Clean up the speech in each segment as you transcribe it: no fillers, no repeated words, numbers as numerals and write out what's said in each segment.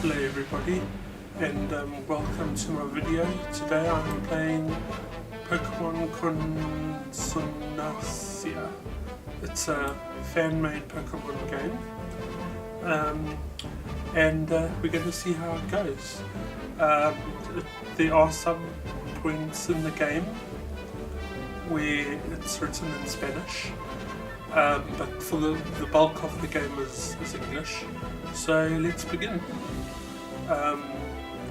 Hello everybody, and welcome to my video. Today I'm playing Pokemon Consonancia. It's a fan-made Pokemon game, and we're going to see how it goes. There are some points in the game where it's written in Spanish, but for the bulk of the game is English. So let's begin.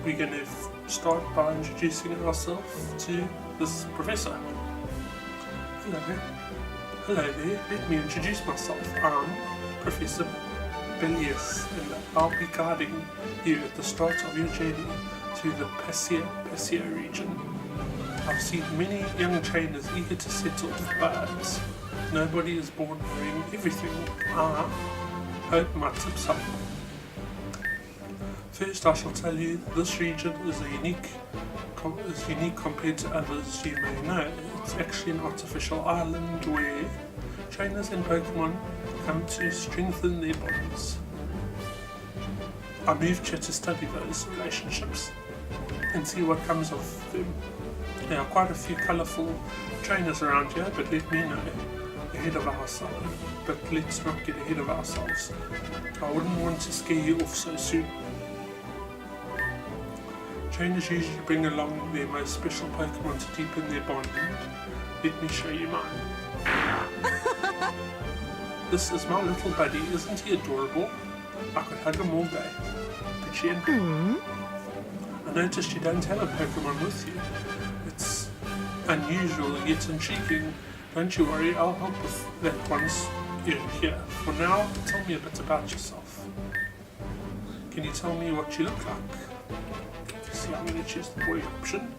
We're going to start by introducing ourselves to this professor. Hello there, let me introduce myself. I'm Professor Bellis, and I'll be guiding you at the start of your journey through the Pasio region. I've seen many young trainers eager to settle, but nobody is born knowing everything. I hope my tips help. First, I shall tell you this region is unique compared to others you may know. It's actually an artificial island where trainers and Pokemon come to strengthen their bonds. I moved here to study those relationships and see what comes of them. There are quite a few colourful trainers around here, but let me know ahead of ourselves. But let's not get ahead of ourselves. I wouldn't want to scare you off so soon. Trainers usually bring along their most special Pokemon to deepen their bond. Let me show you mine. This is my little buddy, isn't he adorable? I could hug him all day. But Jen, I noticed you don't have a Pokemon with you. It's unusual yet intriguing. Don't you worry, I'll help with that once you're here. For now, tell me a bit about yourself. Can you tell me what you look like? I'm going to choose the boy option.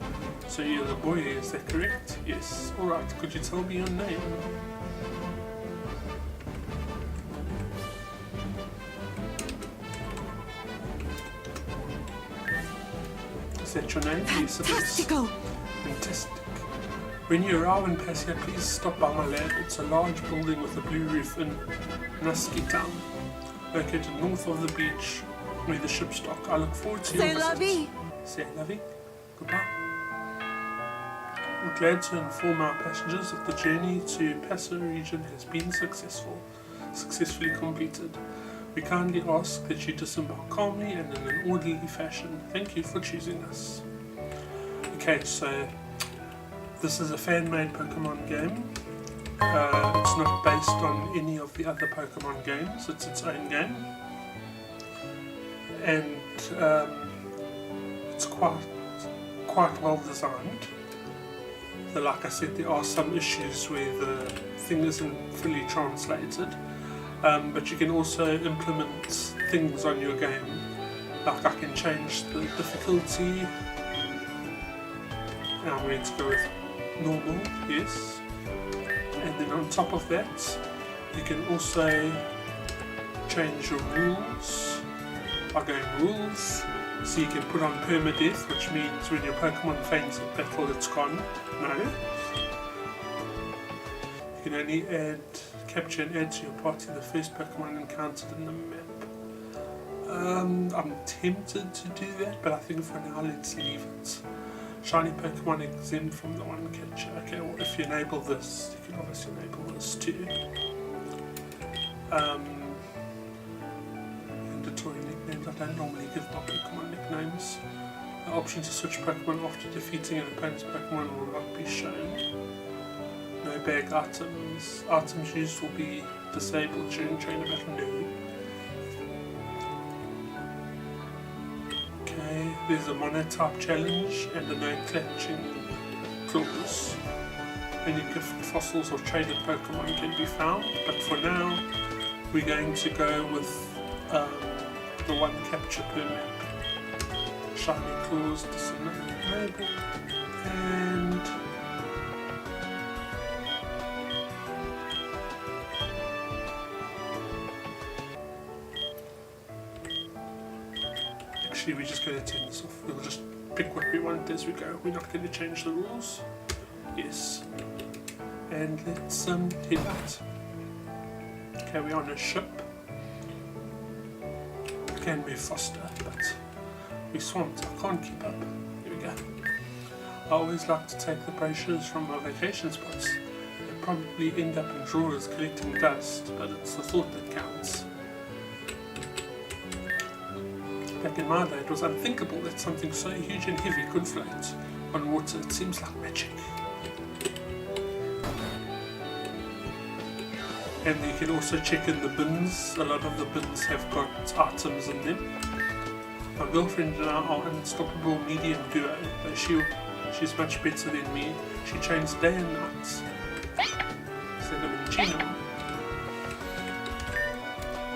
So you're the boy, is that correct? Yes. Alright, could you tell me your name? Is that your name? Yes, it is. Fantastic. When you arrive in Pasio, please stop by my lab. It's a large building with a blue roof in Naski Town, located north of the beach where the ships dock. I look forward to your visit. Say lovey. Goodbye. I'm glad to inform our passengers that the journey to Pasio region has been successfully completed. We kindly ask that you disembark calmly and in an orderly fashion. Thank you for choosing us. Okay, so this is a fan-made Pokemon game. It's not based on any of the other Pokemon games. It's its own game. And it's quite well designed. So like I said, there are some issues where the thing isn't fully translated, but you can also implement things on your game. Like I can change the difficulty, and I'm going to go with normal, yes. And then on top of that, you can also change your rules by going rules. So you can put on permadeath, which means when your Pokemon faints in battle, it's gone. No. You can only capture and add to your party the first Pokemon encountered in the map. I'm tempted to do that, but I think for now let's leave it. Shiny Pokemon exempt from the one catcher. Okay, well if you enable this, you can obviously enable this too. Mandatory nicknames. I don't normally give my Pokemon nicknames. The option to switch Pokemon after defeating an opponent's Pokemon will not be shown. No bag items. Items used will be disabled during trainer battle. No. Okay, there's a monotype challenge and a no clutching clause. Any gift fossils or traded Pokemon can be found, but for now we're going to go with the one capture per map. Shiny claws disenable, and actually we're just going to turn this off. We'll just pick what we want as we go. We're not going to change the rules. Yes. And let's head out. Okay, we're on a ship. Can move faster, but We're swamped, I can't keep up. Here we go. I always like to take the brochures from my vacation spots. They probably end up in drawers collecting dust, but it's the thought that counts. Back in my day, it was unthinkable that something so huge and heavy could float on water. It seems like magic. And you can also check in the bins. A lot of the bins have got items in them. My girlfriend and I are an unstoppable medium duo, but she's much better than me. She trains day and night. Instead of in Chino.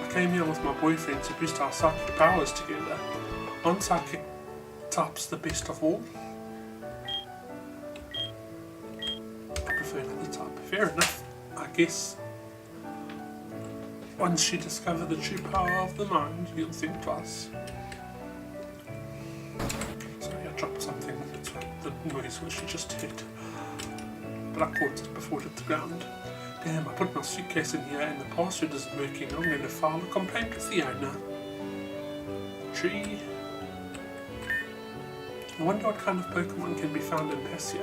I came here with my boyfriend to boost our psychic powers together. Aren't psychic types the best of all? I prefer another type. Fair enough, I guess. Once you discover the true power of the mind, you'll think twice. Sorry, I dropped something. That's what the noise was you just heard. But I caught it before it hit the ground. Damn, I put my suitcase in here and the password isn't working. I'm going to file a complaint with the owner. Tree. I wonder what kind of Pokemon can be found in Pasio.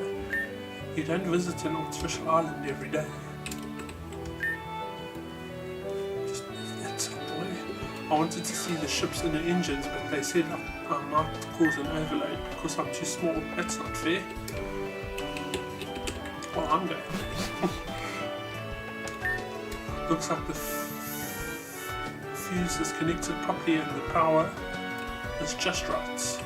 You don't visit an artificial island every day. I wanted to see the ship's inner engines, but they said I might cause an overload because I'm too small. That's not fair. Well, I'm going. Looks like the fuse is connected properly and the power is just right.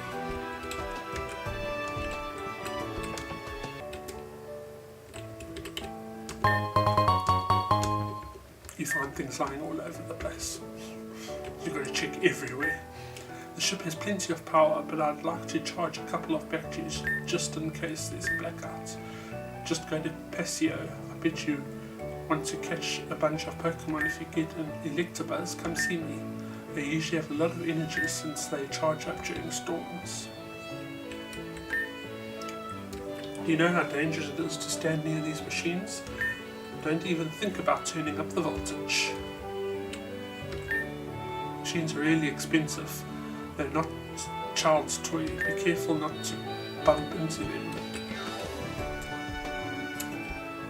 You find things lying all over the place. You've got to check everywhere. The ship has plenty of power, but I'd like to charge a couple of batteries just in case there's a blackout. Just go to Pasio. I bet you want to catch a bunch of Pokemon. If you get an Electabuzz, come see me. They usually have a lot of energy since they charge up during storms. Do you know how dangerous it is to stand near these machines? Don't even think about turning up the voltage. Machines are really expensive. They're not child's toy. Be careful not to bump into them.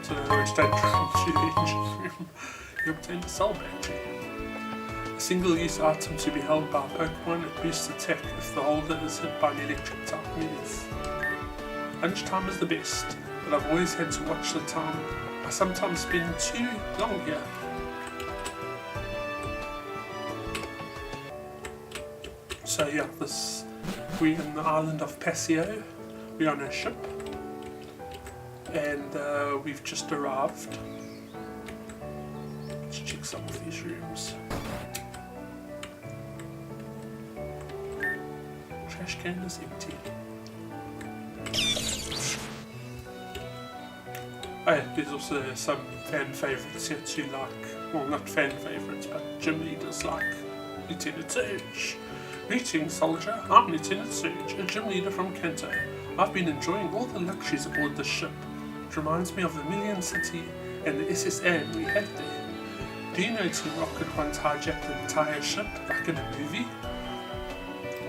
So in other words, don't run through the engine room. You obtain a cell battery. A single-use item to be held by a Pokemon. It boosts attack if the holder is hit by an electric type move. Lunchtime is the best, but I've always had to watch the time. I sometimes spend too long here. So yeah, we're in the island of Pasio. We're on a ship, and we've just arrived. Let's check some of these rooms. Trash can is empty. Oh yeah, there's also some fan favourites here too, like, well, not fan favourites, but gym leaders like Lieutenant Surge. Greetings, soldier. I'm Lieutenant Surge, a gym leader from Kanto. I've been enjoying all the luxuries aboard this ship. It reminds me of the Million City and the SSN we had there. Do you know Team Rocket once hijacked an entire ship, like in a movie?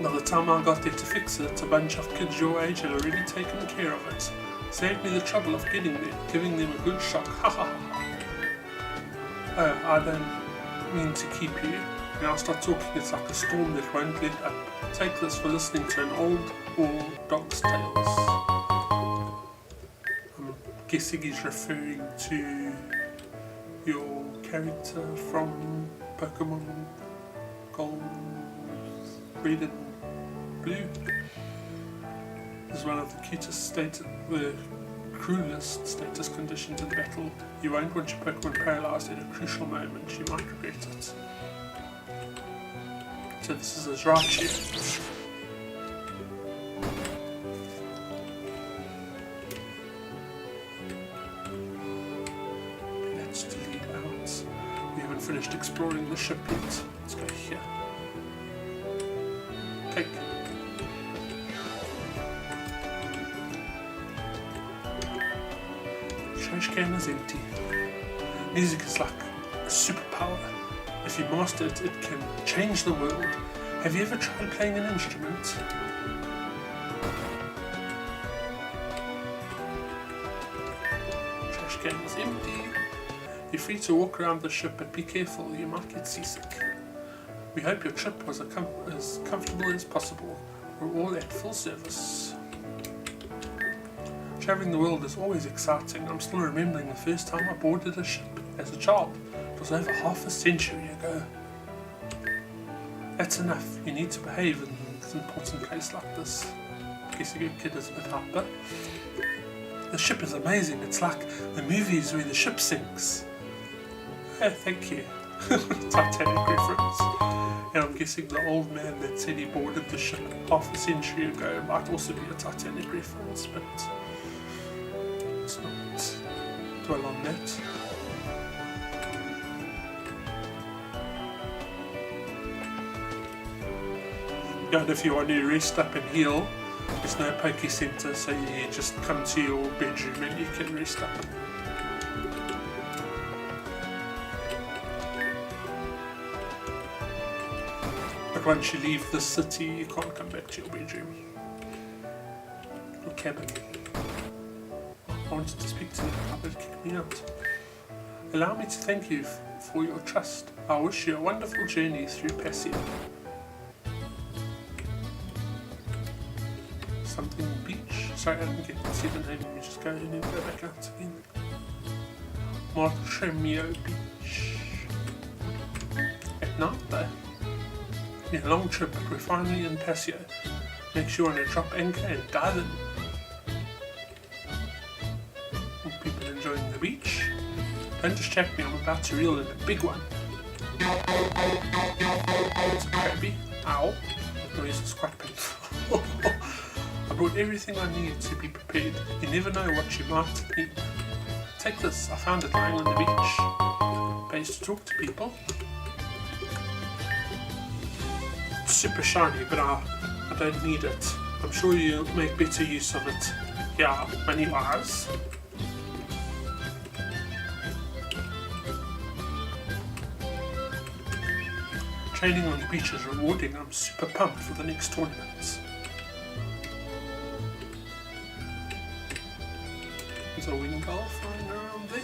By the time I got there to fix it, a bunch of kids your age had already taken care of it. Saved me the trouble of getting there, giving them a good shock. Ha ha ha. Oh, I don't mean to keep you. When I start talking, it's like a storm that won't let up. Take this for listening to an old war dog's tales. I'm guessing he's referring to your character from Pokemon Gold, Red and Blue. This is one of the cutest the cruelest status conditions in battle. You won't want your Pokemon paralyzed at a crucial moment. You might regret it. So this is his Raichu. Let's delete out. We haven't finished exploring the ship yet. Let's go here. Cake. Trash can is empty. Music is like a superpower. If you master it, it can change the world. Have you ever tried playing an instrument? Trash can is empty. You're free to walk around the ship, but be careful, you might get seasick. We hope your trip was as comfortable as possible. We're all at full service. Travelling the world is always exciting. I'm still remembering the first time I boarded a ship as a child. It was over half a century ago. That's enough. You need to behave in an important place like this. I guess a good kid is a bit hyper. The ship is amazing. It's like the movies where the ship sinks. Oh, thank you. Titanic reference. And I'm guessing the old man that said he boarded the ship half a century ago might also be a Titanic reference, but let's not dwell on that. And if you want to rest up and heal, there's no Poke Center, so you just come to your bedroom and you can rest up. But once you leave the city, you can't come back to your bedroom or cabin. I wanted to speak to them, but it kicked me out. Allow me to thank you for your trust. I wish you a wonderful journey through Pasio. Something beach. Sorry, I didn't get to see the name. Let me just go in and go back out again. Martremio Beach. At night though. Yeah, a long trip, but we're finally in Pasio. Make sure to drop anchor and dive in. And people enjoying the beach. Don't distract me, I'm about to reel in a big one. It's a crabby. Ow. That noise is quite painful. I brought everything I need to be prepared. You never know what you might need. Take this, I found it lying on the beach. Pays to talk to people. It's super shiny, but I don't need it. I'm sure you'll make better use of it. Yeah, money wise. Training on the beach is rewarding. I'm super pumped for the next tournaments. There's a wing gull flying around there.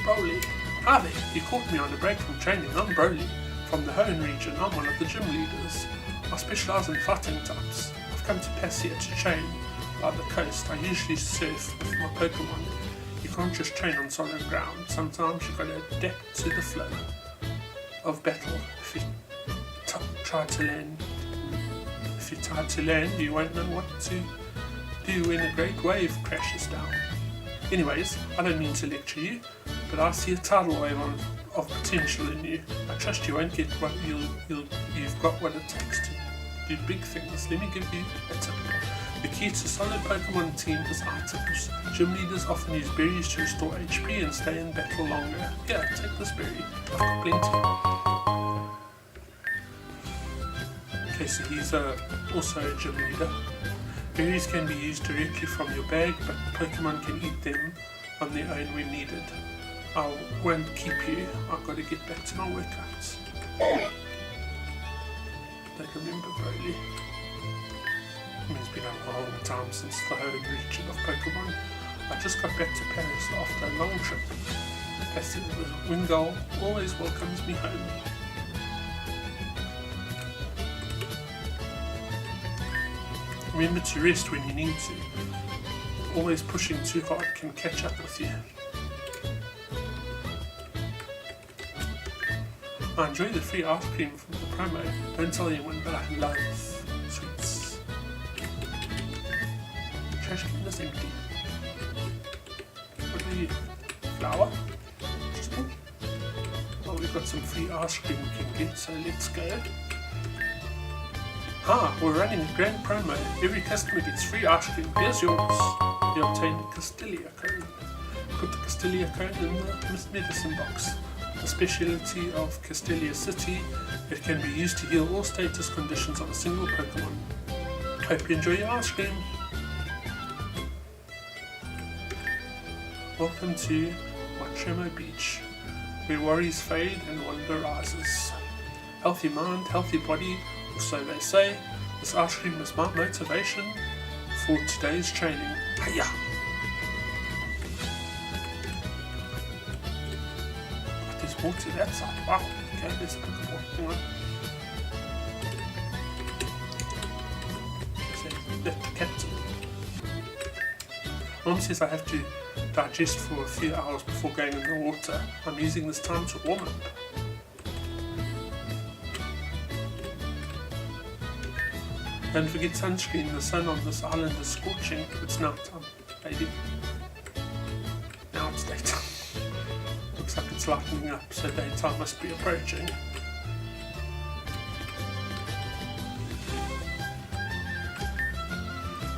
Broly. Hi there, you caught me on a break from training. I'm Broly. From the Hoenn region, I'm one of the gym leaders. I specialise in fighting types. I've come to Pasio to train by the coast. I usually surf with my Pokemon. You can't just train on solid ground. Sometimes you've got to adapt to the flow of battle. If you try to land, you won't know what to do when a great wave crashes down. Anyways, I don't mean to lecture you, but I see a tidal wave of potential in you. I trust you won't get what you've got what it takes to do big things. Let me give you a tip. The key to solid Pokemon team is items. Gym leaders often use berries to restore HP and stay in battle longer. Here, take this berry. I've got plenty. Okay, so he's also a gym leader. Berries can be used directly from your bag, but Pokemon can eat them on their own when needed. I won't keep you. I've got to get back to my workouts. Don't remember Broly. It's been a long time since the Hoenn region of Pokemon. I just got back to Paris after a long trip. Pasio the Wingull always welcomes me home. Remember to rest when you need to. Always pushing too hard can catch up with you. I enjoy the free ice cream from the promo. Don't tell anyone, but I love sweets. Trash can is empty. What are you? Flour? Interesting. Well, we've got some free ice cream we can get, so let's go. We're running a grand promo. Every customer gets free ice cream. Here's yours. You obtain a Castilia cone. Put the Castilia cone in the medicine box. The speciality of Castilia City, it can be used to heal all status conditions on a single Pokemon. Hope you enjoy your ice cream. Welcome to Shemo Beach, where worries fade and wonder rises. Healthy mind, healthy body, or so they say. This ice cream is my motivation for today's training. Hiya! But there's more to that side. Wow. Okay, there's a Pokeball. Hang on. Let the captain. Mom says I have to digest for a few hours before going in the water. I'm using this time to warm up. Don't forget sunscreen, the sun on this island is scorching. It's night time, baby. Now it's daytime. Looks like it's lightening up, so daytime must be approaching.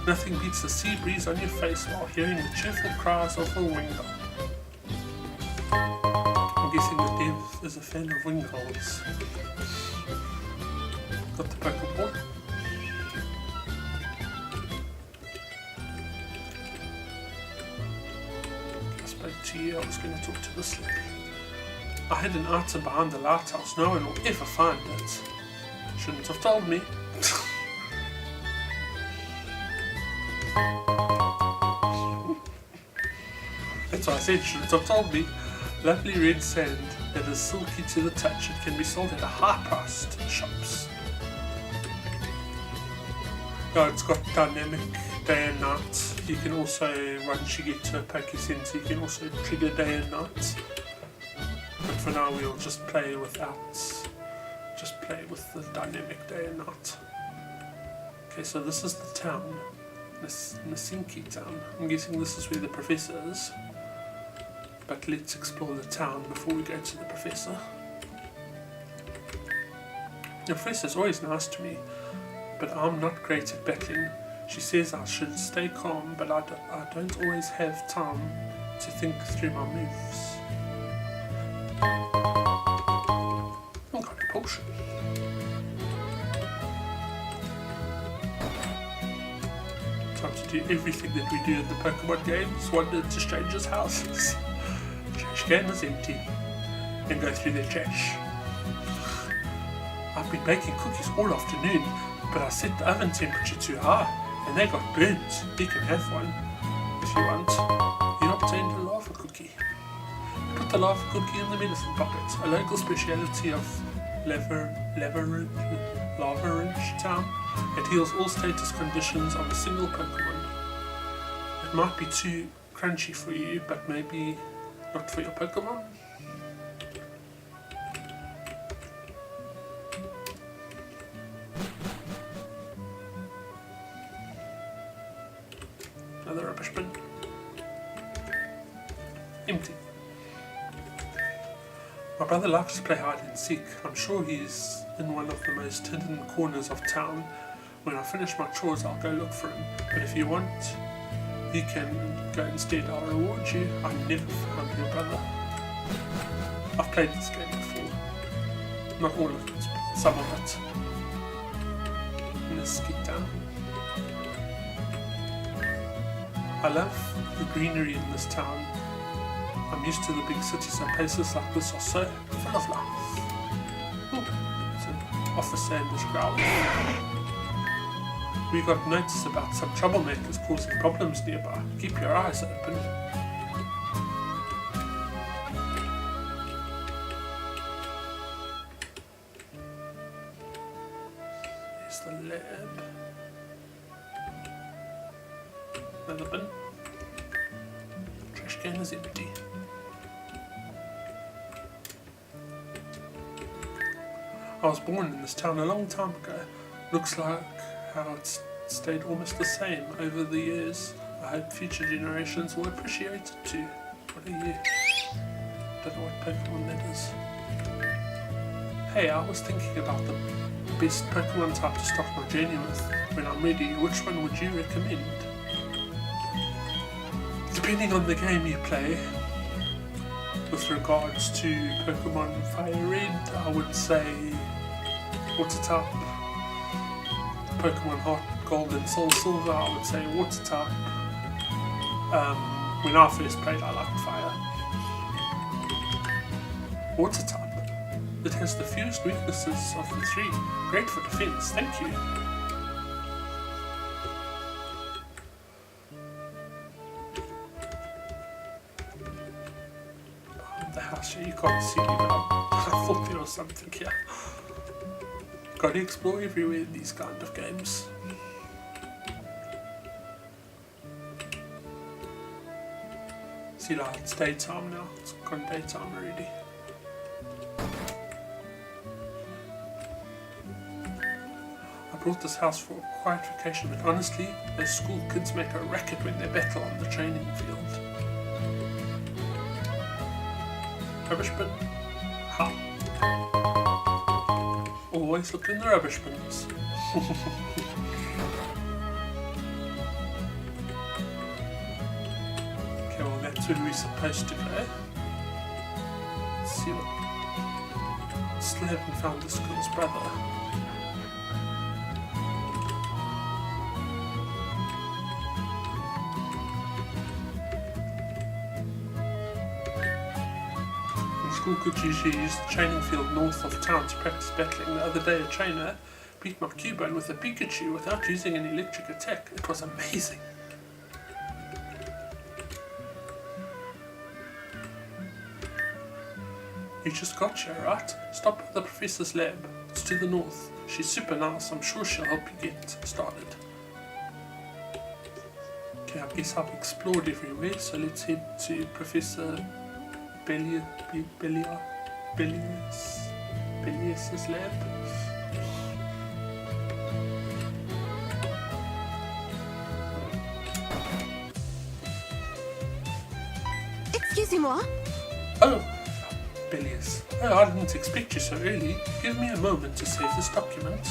Nothing beats the sea breeze on your face while hearing the cheerful cries of a wingull. I'm guessing the dev is a fan of wingulls. Got the Pokeball. I spoke to you, I was going to talk to this lady. I had an item behind the lighthouse, no one will ever find it. Shouldn't have told me. That's what I said, shouldn't have told me. Lovely red sand that is silky to the touch. It can be sold at a high price to the shops. Oh, it's got dynamic day and night. You can also, once you get to a Poke Center, you can also trigger day and night. But for now we'll just play without, just play with the dynamic day and night. Okay, so this is the town. Nasinki town. I'm guessing this is where the professor is. But let's explore the town before we go to the professor. The professor's always nice to me, but I'm not great at battling. She says I should stay calm, but I don't always have time to think through my moves. I've got a potion. Time to do everything that we do in the Pokemon games, wander to strangers' houses. Trash can is empty, and go through their trash. I've been baking cookies all afternoon, but I set the oven temperature too high, and they got burnt. You can have one, if you want. You obtained a lava cookie. Put the lava cookie in the medicine pocket, a local speciality of Laveridge town. It heals all status conditions on a single Pokemon. It might be too crunchy for you, but maybe not for your Pokemon. Another rubbish bin. Empty. My brother likes to play hide and seek. I'm sure he's in one of the most hidden corners of town. When I finish my chores, I'll go look for him. But if you want, you can go instead. I'll reward you. I never found your brother. I've played this game before. Not all of it, but some of it. Let's get down. I love the greenery in this town. I'm used to the big cities, and places like this are so full of life. Oh, so Officer Sanders growling. We got notice about some troublemakers causing problems nearby. Keep your eyes open. There's the lab. Another bin. Trash can is empty. I was born in this town a long time ago. Looks like how it's stayed almost the same over the years. I hope future generations will appreciate it too. What are you? Don't know what Pokemon that is. Hey, I was thinking about the best Pokemon type to start my journey with. When I'm ready, which one would you recommend? Depending on the game you play, with regards to Pokemon Fire Red, I would say Water type. Pokemon Heart Gold and Soul Silver, I would say Water type. When I first played, I liked Fire. Water type. It has the fewest weaknesses of the three. Great for defense, thank you. The house here, you can't see me, but I thought there was something here. Gotta explore everywhere in these kind of games. See, like, it's daytime now. It's gone daytime already. I brought this house for a quiet vacation, but honestly, those school kids make a racket when they battle on the training field. Rubbish bin. Ha. Always look in the rubbish bins. Okay, well that's where we're supposed to go. Let's see what... Still haven't found this girl's brother. Could usually use the training field north of town to practice battling. The other day a trainer beat my Cubone with a Pikachu without using an electric attack. It was amazing. You just got here, right? Stop at the professor's lab. It's to the north. She's super nice. I'm sure she'll help you get started. Okay, I guess I've explored everywhere, so let's head to Professor Bellis's lab. Excusez-moi. Oh, Bellis. Oh, I didn't expect you so early. Give me a moment to save this document.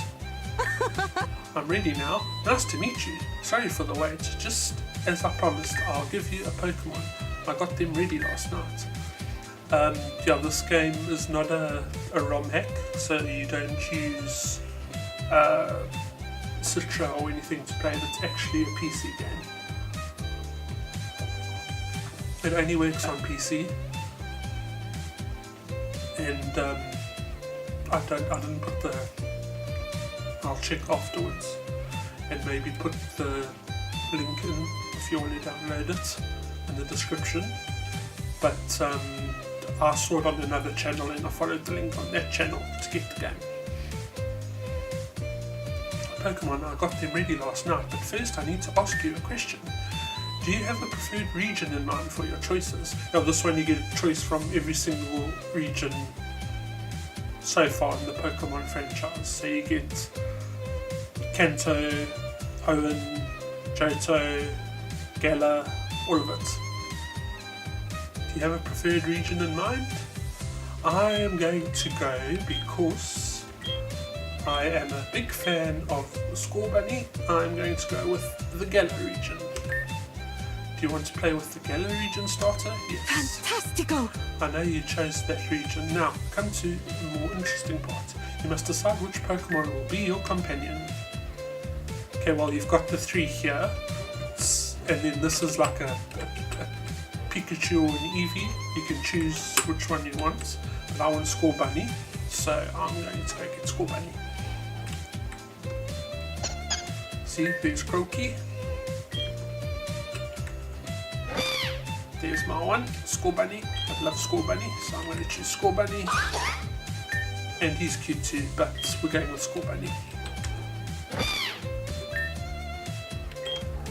I'm ready now. Nice to meet you. Sorry for the wait. Just as I promised, I'll give you a Pokemon. I got them ready last night. Yeah, this game is not a ROM hack, so you don't use Citra or anything to play it. It's actually a PC game. It only works on PC, and I didn't put the... I'll check afterwards and maybe put the link in if you want to download it in the description. But I saw it on another channel and I followed the link on that channel to get the game. Pokemon, I got them ready last night, but first I need to ask you a question. Do you have a preferred region in mind for your choices? Now this one you get a choice from every single region so far in the Pokemon franchise. So you get Kanto, Hoenn, Johto, Galar, all of it. Do you have a preferred region in mind? I am going to go because I am a big fan of the Scorbunny. I'm going to go with the Galar region. Do you want to play with the Galar region starter? Yes. Fantastico! I know you chose that region. Now, come to the more interesting part. You must decide which Pokemon will be your companion. Okay, well you've got the three here. And then this is like a Pikachu or an Eevee. You can choose which one you want. But I want Scorbunny, so I'm going to go get Scorbunny. See, there's Croaky. There's my one, Scorbunny. I love Scorbunny, so I'm going to choose Scorbunny. And he's cute too, but we're going with Scorbunny.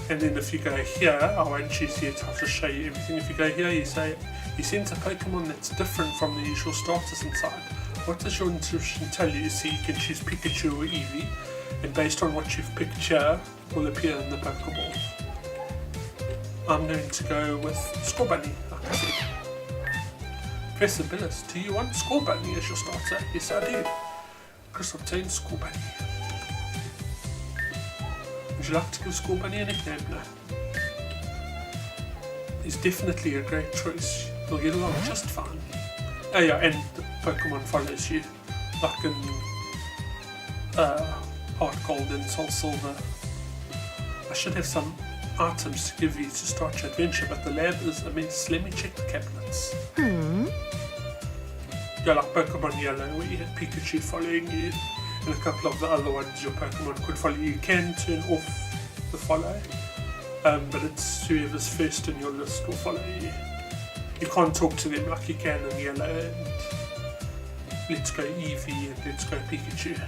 And then if you go here, I won't choose yet, I'll just show you everything. If you go here, you say, you sense a Pokemon that's different from the usual starters inside. What does your intuition tell you? So you can choose Pikachu or Eevee, and based on what you've picked here, will appear in the Pokeball. I'm going to go with Scorbunny, like I said. Professor Bellis, do you want Scorbunny as your starter? Yes, I do. Chris obtained Scorbunny. Would you like to give Scorbunny a nickname? No. He's definitely a great choice. You'll get along just fine. Oh yeah, and the Pokemon follows you, like in Heart Gold and Soul Silver. I should have some items to give you to start your adventure, but the lab is a mess. Let me check the cabinets. Do Yeah, like Pokemon Yellow, where you had Pikachu following you, and a couple of the other ones your Pokemon could follow. You can turn off the follow, but it's whoever's first in your list will follow you. You can't talk to them like you can in Yellow and Let's Go Eevee and Let's Go Pikachu.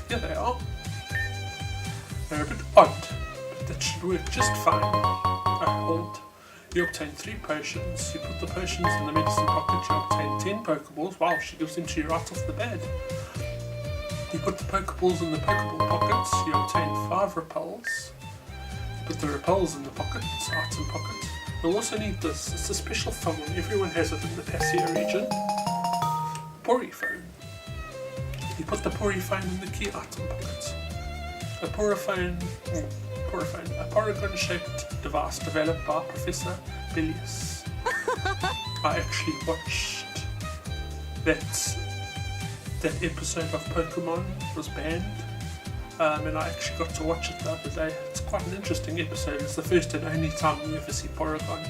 Here they are. They're a bit odd, but that should work just fine. Hold. You obtain 3 potions. You put the potions in the medicine pocket. You obtain 10 Pokeballs. Wow, she gives them to you right off the bat. You put the Pokeballs in the Pokeball pockets. You obtain 5 repels. You put the repels in the pocket, item pocket. You'll also need this. It's a special phone. Everyone has it in the Pasio region. Pori phone. You put the Pori phone in the key item pocket. A Porygon-shaped device developed by Professor Bellis. I actually watched that episode of Pokemon was banned, and I actually got to watch it the other day. It's quite an interesting episode. It's the first and only time we ever see Porygon.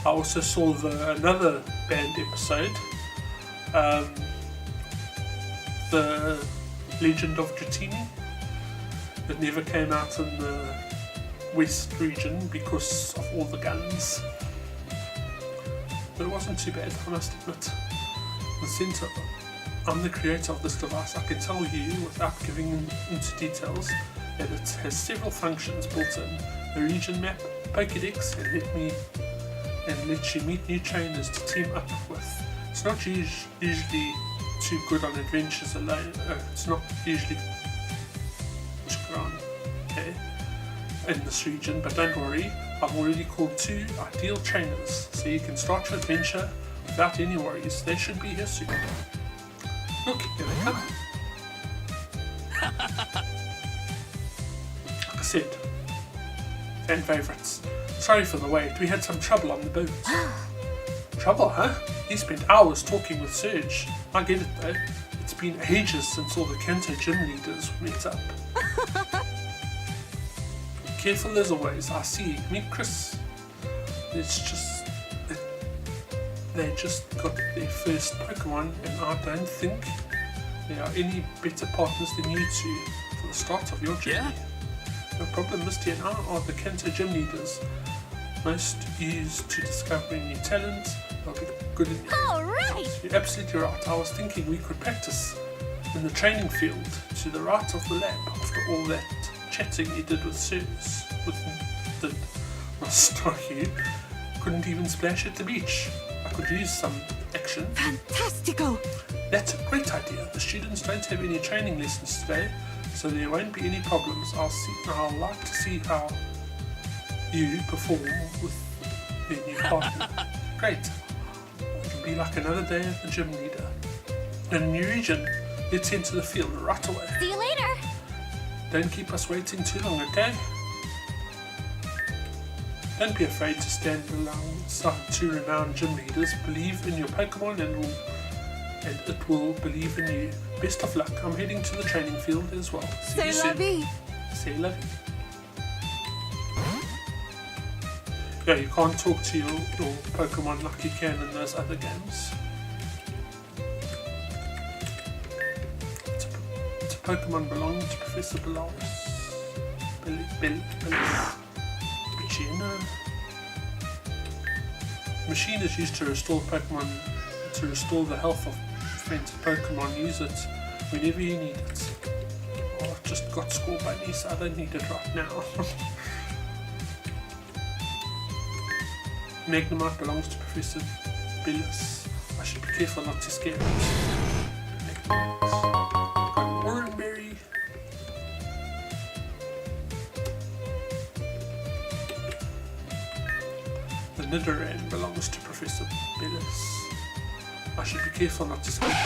I also saw another banned episode, The Legend of Dratini. It never came out in the West region because of all the guns. But it wasn't too bad, I must admit. The centre, I'm the creator of this device. I can tell you, without giving into details, that it has several functions built in. The region map, Pokédex, and let you meet new trainers to team up with. It's not usually too good on adventures alone. It's not usually in this region, but don't worry, I've already called 2 ideal trainers, so you can start your adventure without any worries. They should be here soon. Look, here they come. Like I said, fan favourites. Sorry for the wait, we had some trouble on the boat. Trouble, huh? He spent hours talking with Serge. I get it though. It's been ages since all the Kanto gym leaders met up. Careful as always. I see. Meet Chris. They just got their first Pokemon, and I don't think there are any better partners than you two for the start of your journey. Yeah. No problem, Misty and I are the Kanto gym leaders. Most used to discovering new talents. They'll be good in your Alright! You're absolutely right. I was thinking we could practice in the training field to the right of the lab after all that chatting you did with Sirs. The you couldn't even splash at the beach. I could use some action. Fantastico! That's a great idea. The students don't have any training lessons today, so there won't be any problems. I'll like to see how you perform with their new partner. Great. It'll be like another day at the gym leader. In a new region, let's head to the field right away. See you later! Don't keep us waiting too long, okay? Don't be afraid to stand alongside 2 renowned gym leaders. Believe in your Pokemon and it will believe in you. Best of luck. I'm heading to the training field as well. See you soon. C'est la vie. Yeah, you can't talk to your Pokemon like you can in those other games. It's a Pokemon belonging to Professor Bellis. The machine is used to restore the health of fainted Pokemon. Use it whenever you need it. Oh, I've just got scored by me, so I don't need it right now. Magnemite belongs to Professor Bellis. I should be careful not to scare it. Magnemite. Got an Oranberry. The Nidoran belongs to Professor Bellis. I should be careful not to scare it.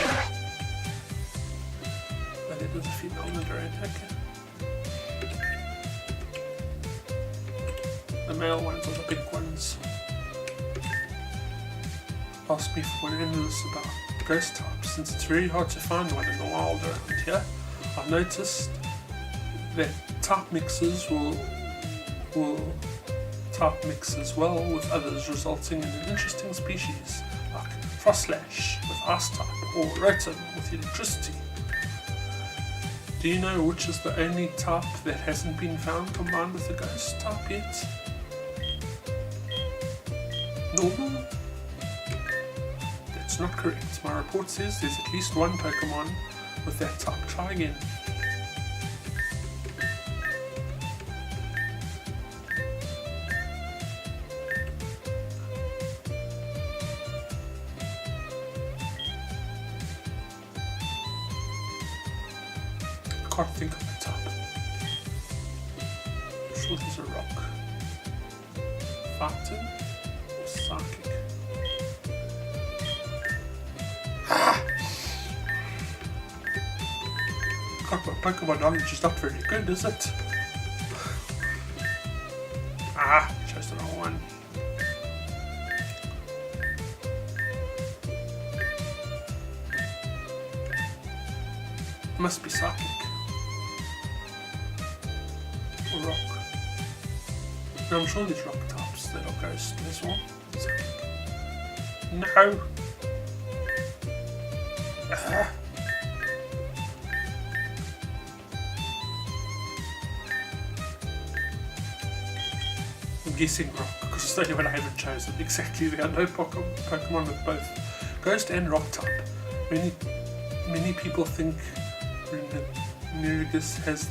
But it is a female Nidoran, okay. The male ones are the big ones. Ask me for an analysis about ghost types, since it's very hard to find one in the wild around here. I've noticed that type mixes will type mix as well with others, resulting in an interesting species. like Frostlash with Ice type or Rotom with Electricity. Do you know which is the only type that hasn't been found combined with the Ghost type yet? Normal? That's not correct. My report says there's at least one Pokemon with that type. Try again. I can't think of the type. I'm sure there's a rock. Fighting or psychic? God, my Pokemon knowledge is not very good, is it? Chose the wrong one. Must be psychic. Or rock. No, I'm sure there's rock types that are ghost as well. Psychic. No! I'm guessing rock, because it's the only one I haven't chosen. Exactly, there are no Pokemon with both ghost and rock type. Many people think Nerigus has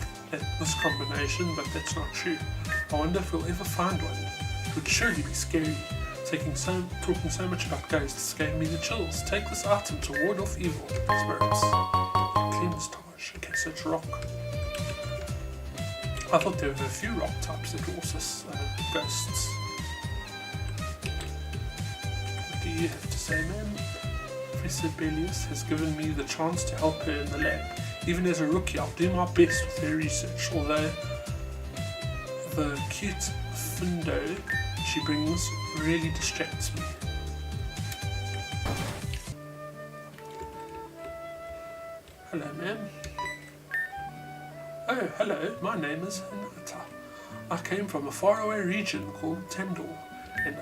this combination, but that's not true. I wonder if we'll ever find one. It would surely be scary. Talking so much about ghosts gave me the chills. Take this item to ward off evil spirits. Cleanse Taj. Okay, so it's rock. I thought there were a few rock types that were also ghosts. What do you have to say, ma'am? Professor Bellis has given me the chance to help her in the lab. Even as a rookie, I'll do my best with her research, although the cute Fundo she brings really distracts me. Hello, ma'am. Oh, hello, my name is Hinata. I came from a faraway region called Tendor, and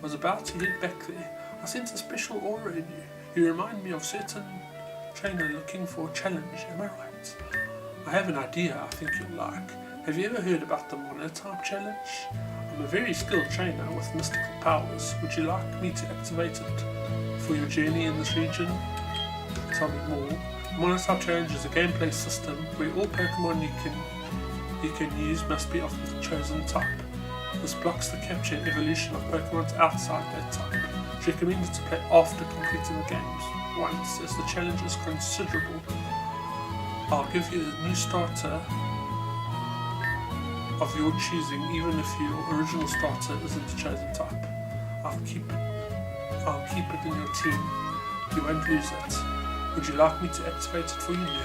was about to head back there. I sense a special aura in you. You remind me of certain trainer looking for a challenge, am I right? I have an idea I think you'll like. Have you ever heard about the Monotype challenge? I'm a very skilled trainer with mystical powers. Would you like me to activate it for your journey in this region? Tell me more. The Monotype challenge is a gameplay system where all Pokemon you can use must be of the chosen type. This blocks the capture and evolution of Pokemon outside that type. It's recommended to play after completing the games once, as the challenge is considerable. I'll give you a new starter of your choosing, even if your original starter isn't the chosen type. I'll keep it in your team. You won't lose it. Would you like me to activate it for you? No.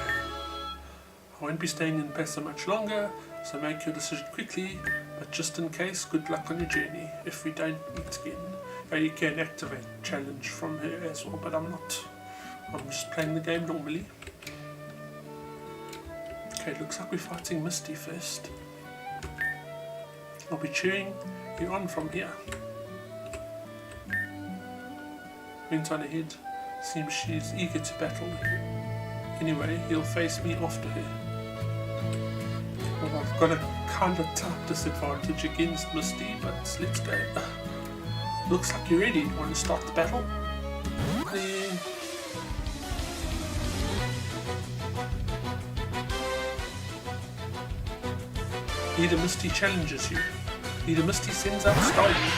I won't be staying in Pasio much longer, so make your decision quickly, but just in case, good luck on your journey. If we don't meet again, you can activate challenge from her as well, but I'm just playing the game normally. Okay, looks like we're fighting Misty first. I'll be cheering you on from here. Went on ahead. Seems she's eager to battle. Anyway, he'll face me after her. Well, I've got a kind of tough disadvantage against Misty, but let's go. Looks like you're ready. Want to start the battle? Leader Misty challenges you. Leader Misty sends out Staryu.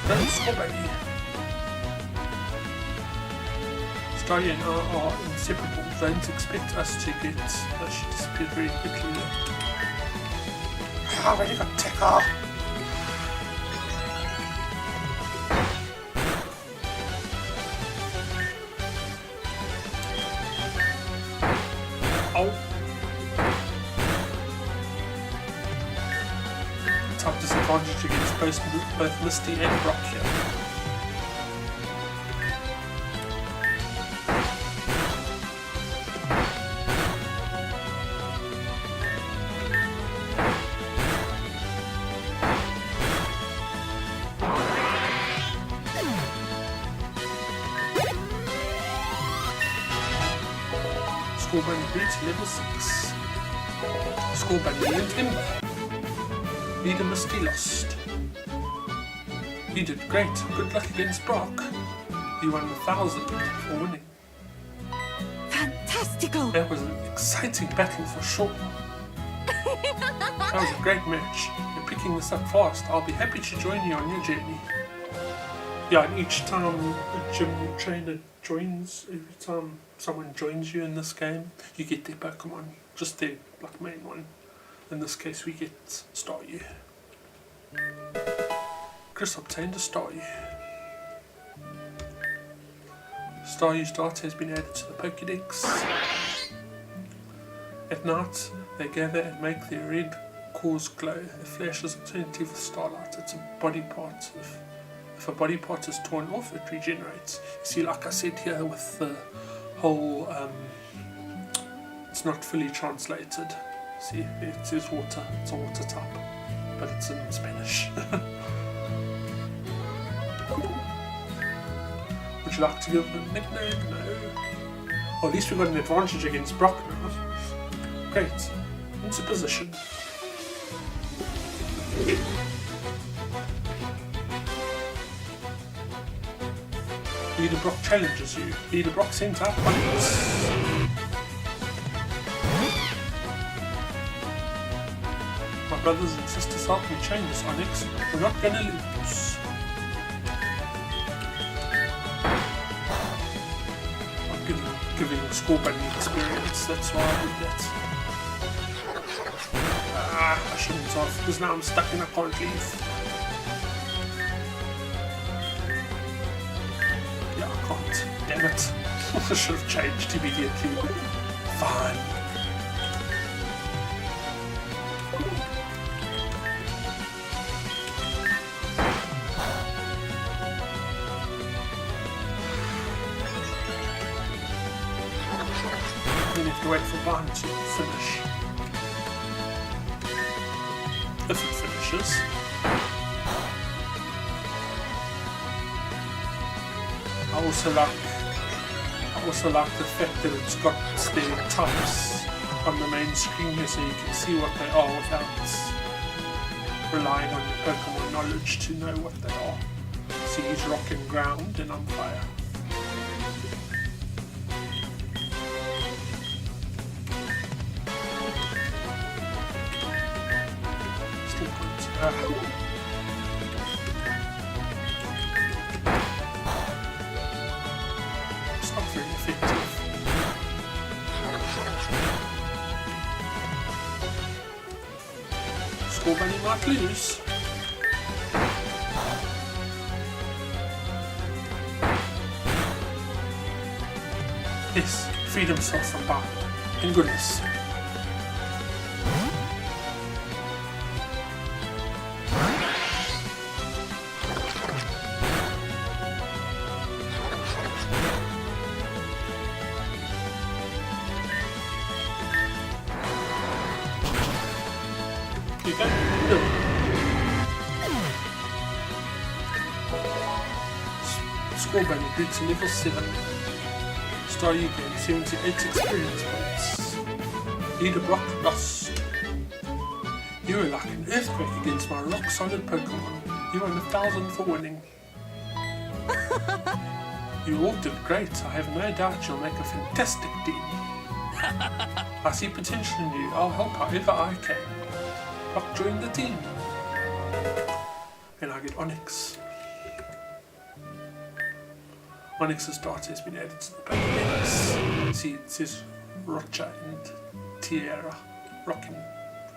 Don't score, baby. Staryu and I are inseparable. Don't expect us to get... she disappeared very quickly there. I already got Tekka. Oh. Tough disadvantage against both Misty and Brock here. School Bunny grew to level 6. School Bunny learned Imp. Leader Misty lost. You did great. Good luck against Brock. You won 1,000 for winning. Fantastical! That was an exciting battle for sure. That was a great match. You're picking this up fast. I'll be happy to join you on your journey. Yeah, and each time a gym trainer joins, every time someone joins you in this game, you get their Pokemon, just their like main one. In this case, we get Staryu. Chris obtained a Staryu. Staryu's data has been added to the Pokédex. At night, they gather and make their red cores glow. It flashes alternative with starlight. It's a body part. If a body part is torn off, it regenerates. You see, like I said here with the whole, it's not fully translated. See, it says water. It's a water type, but it's in Spanish. Would you like to give him a nickname? No. Well, at least we've got an advantage against Brock now. Great. Into position. Leader Brock challenges you. Leader Brock sends out Onyx. My brothers and sisters help me train this Onyx. We're not gonna lose. Giving School Bunny experience, that's why I did that. I shouldn't have, because now I'm stuck and I can't leave. Yeah, I can't. Damn it. I should have changed immediately. Fine. You have to wait for Barn to finish. If it finishes. I also like the fact that it's got their types on the main screen here so you can see what they are without relying on your Pokemon knowledge to know what they are. See, he's rock and ground and on fire. It's not very effective. School Bunny might lose. Yes, freed himself from Barn. Thank goodness. School Bunny grew to level 7. Staryu gained 78 experience points. Leader Brock lost. You were like an earthquake against my rock solid Pokemon. You won 1,000 for winning. You all did great. I have no doubt you'll make a fantastic team. I see potential in you. I'll help however I can. Brock joined the team. And I get Onyx. Onyx's data has been added to the Pokédex. See, it says Rocha and Tierra, rocking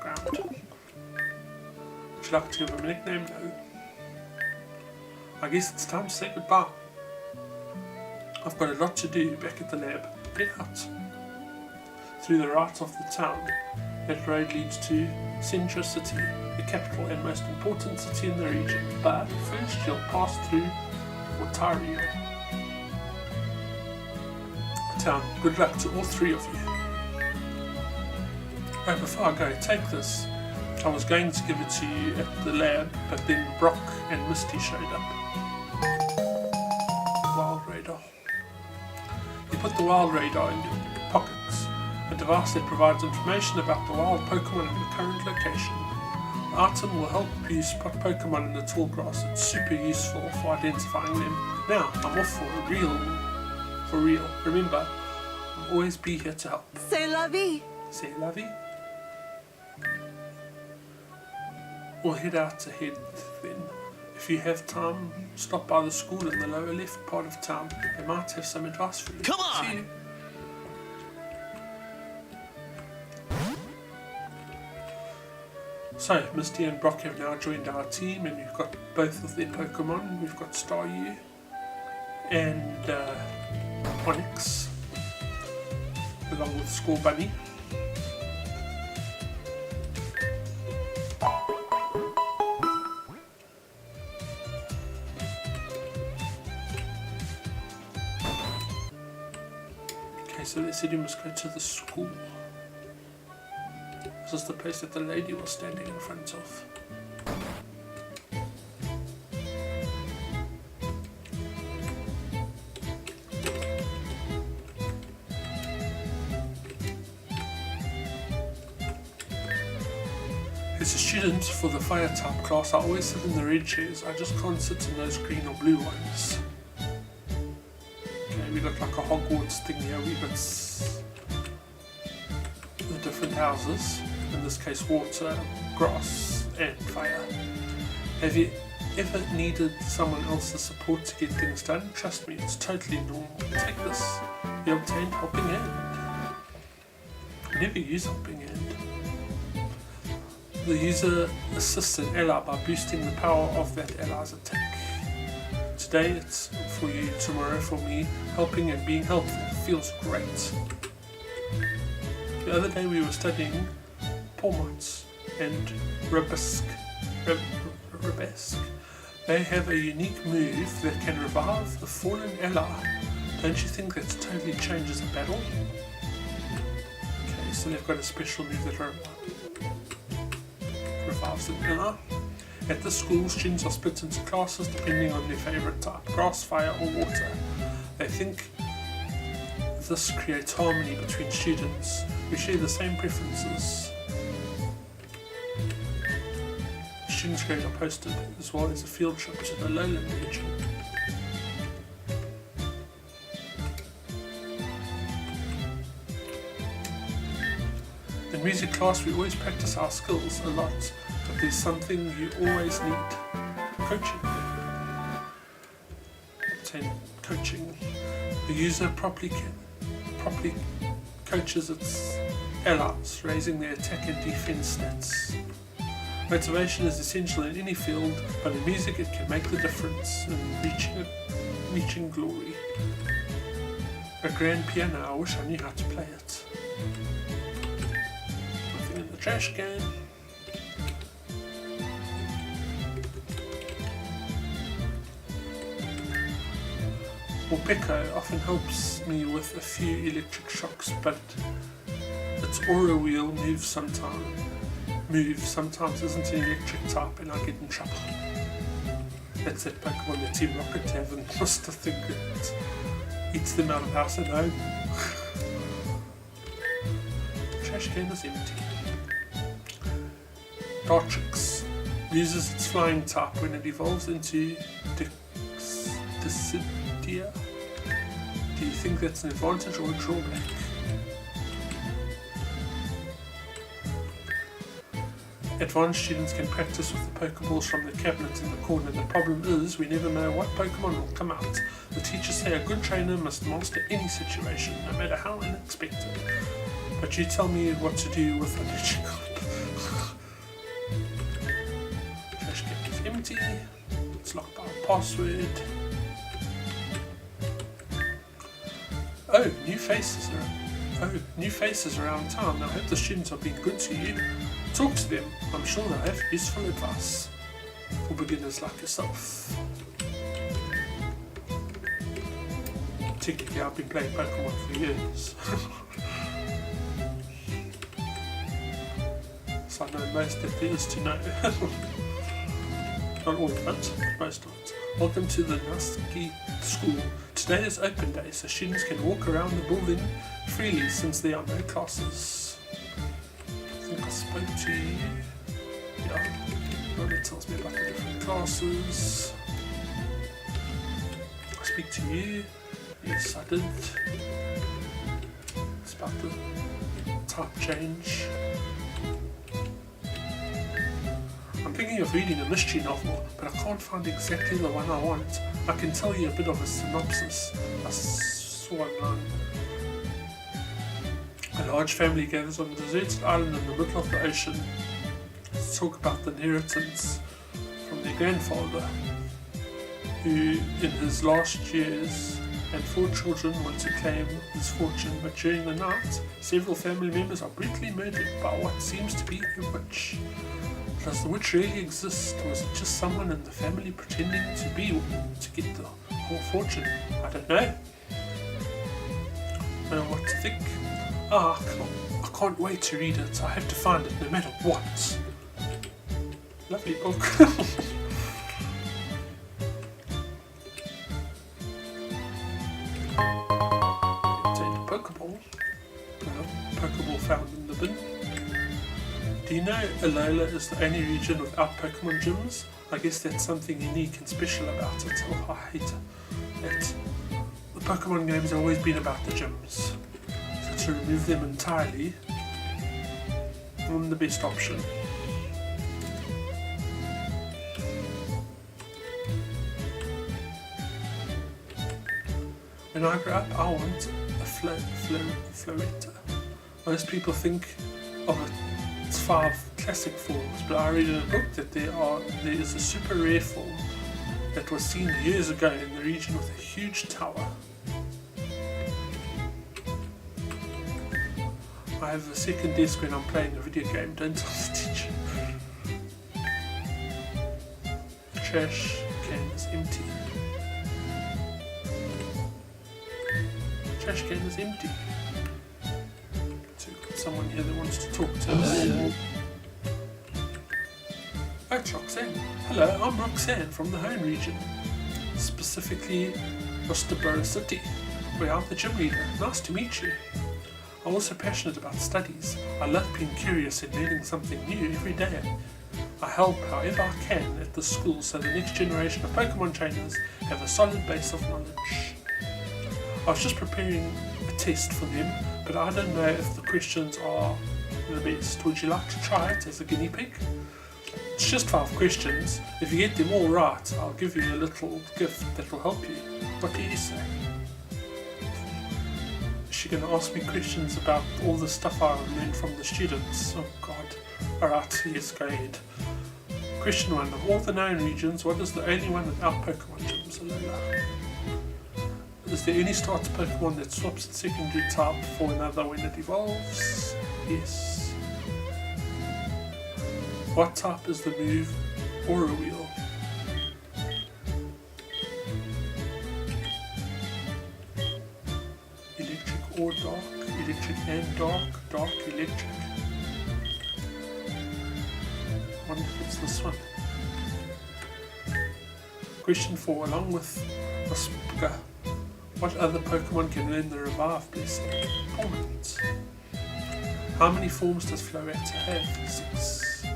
ground. Would you like to give him a nickname? No. I guess it's time to say goodbye. I've got a lot to do back at the lab. Get out. Through the right of the town, that road leads to Centra City, the capital and most important city in the region. But first you'll pass through Ontario. Town, good luck to all three of you. Right, before I go, take this. I was going to give it to you at the lab, but then Brock and Misty showed up. Wild Radar. You put the Wild Radar in your pockets device that provides information about the wild Pokemon and their current location. The item will help you spot Pokemon in the tall grass. It's super useful for identifying them. Now, I'm off for real. For real. Remember, I'll always be here to help. C'est la vie. C'est la vie. We'll head out ahead then. If you have time, stop by the school in the lower left part of town. They might have some advice for you. Come on! See you. So, Misty and Brock have now joined our team, and we've got both of their Pokemon. We've got Staryu and Onyx, along with Score Bunny. Okay, so they said you must go to the school. This is the place that the lady was standing in front of. As a student for the fire type class, I always sit in the red chairs. I just can't sit in those green or blue ones. Okay, we got like a Hogwarts thing here. We got the different houses. In this case, water, grass, and fire. Have you ever needed someone else's support to get things done? Trust me, it's totally normal. Take this. You obtain Helping Hand. Never use Helping Hand. The user assists an ally by boosting the power of that ally's attack. Today it's for you, tomorrow for me. Helping and being helpful feels great. The other day we were studying Pawmots and Rabisque. They have a unique move that can revive a fallen ally. Don't you think that totally changes a battle? Okay, so they've got a special move that revives an ally. At this school, students are split into classes depending on their favourite type, grass, fire or water. They think this creates harmony between students who share the same preferences. Students grade are posted, as well as a field trip to the lowland region. In music class we always practice our skills a lot, but there's something you always need: coaching. Obtain coaching. The user properly coaches its allies, raising their attack and defense stats. Motivation is essential in any field, but in music it can make the difference in reaching glory. A grand piano, I wish I knew how to play it. Nothing in the trash can. Morpeko often helps me with a few electric shocks, but its aura wheel moves sometimes isn't an electric type and I get in trouble. That's that Pokemon that Team Rocket have and must think it eats them out of house and home. Trash can is empty. Dartrix uses its flying type when it evolves into Decidia. Do you think that's an advantage or a drawback? Advanced students can practice with the Pokeballs from the cabinet in the corner. The problem is we never know what Pokemon will come out. The teachers say a good trainer must master any situation, no matter how unexpected. But you tell me what to do with a Digikarp. Trash can is empty. It's locked by a password. Oh, new faces around town. I hope the students are being good to you. Talk to them. I'm sure they'll have useful advice for beginners like yourself. Technically, I've been playing Pokemon for years. So I know most that there is to know. Not all of it, but most of it. Welcome to the Naski School. Today is open day, so students can walk around the building freely since there are no classes. I think I spoke to you. Yeah. Well, it tells me about the different classes. I speak to you. Yes, I did. It's about the type change. I'm thinking of reading a mystery novel, but I can't find exactly the one I want. I can tell you a bit of a synopsis. I saw online. A large family gathers on a deserted island in the middle of the ocean to talk about the inheritance from their grandfather, who in his last years and 4 children want to claim his fortune, but during the night, several family members are brutally murdered by what seems to be a witch. Does the witch really exist, or is it just someone in the family pretending to be one to get the whole fortune? I don't know. I don't know what to think. I can't wait to read it. I have to find it no matter what. Lovely book. Obtained a Pokeball. Pokeball found in the bin. Do you know Alola is the only region without Pokemon gyms? I guess that's something unique and special about it. Oh, I hate it. The Pokemon games have always been about the gyms. So to remove them entirely isn't the best option. When I grow up, I want a Floretta. Most people think of it 5 classic forms, but I read in a book that there is a super rare form that was seen years ago in the region with a huge tower. I have a second desk when I'm playing a video game, don't tell the teacher. Trash can is empty. Trash can is empty. Someone here that wants to talk to us. Oh, it's Roxanne. Hello, I'm Roxanne from the home region, specifically Rostaborough City, where I'm the gym leader. Nice to meet you. I'm also passionate about studies. I love being curious and learning something new every day. I help however I can at the school so the next generation of Pokemon trainers have a solid base of knowledge. I was just preparing a test for them, but I don't know if the questions are the best. Would you like to try it as a guinea pig? It's just 5 questions. If you get them all right, I'll give you a little gift that will help you. What do you say? Is she going to ask me questions about all the stuff I've learned from the students? Oh God. Alright, yes, go ahead. Question 1. Of all the known regions, what is the only one without Pokemon gyms? Alola. Is there any starter Pokemon that swaps its secondary type for another when it evolves? Yes. What type is the move Aura Wheel? Electric or dark? Electric and dark? Dark, electric. I wonder if it's this one. Question 4. Along with Ospika, what other Pokemon can learn the Revive Blessing? Permanent. How many forms does Floretta have? 6.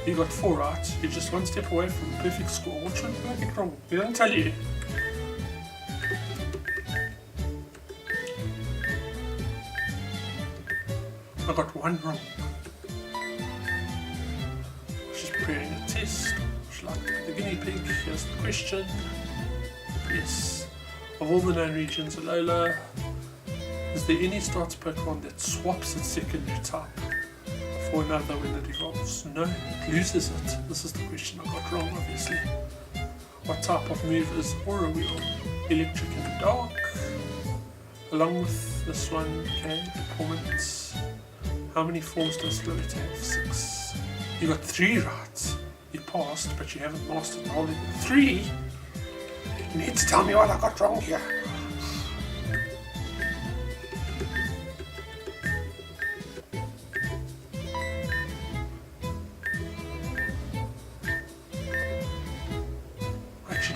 You got 4 right. You're just 1 step away from a perfect score. Which one did I get wrong? They don't tell you. I got 1 wrong. She's preparing a test. She's like the guinea pig. Here's the question. Yes. Of all the known regions, Alola, is there any starter Pokemon that swaps its secondary type for another when it evolves? No, it loses it. This is the question I got wrong, obviously. What type of move is Aura Wheel? Electric and dark. Along with this one, okay, performance. How many forms does Floretta have? 6. You got 3 right. You passed, but you haven't mastered the whole thing. 3? You need to tell me what I got wrong here.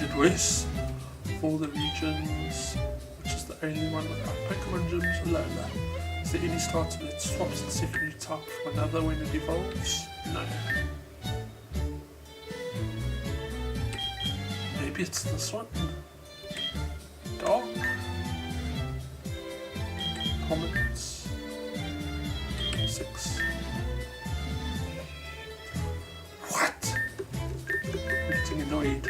it worse for the regions, which is the only one without Pokemon gyms. Alola. Is there any starter that swaps its secondary type from another when it evolves? No. Maybe it's this one. Dark. Comments. 6. What? I'm getting annoyed.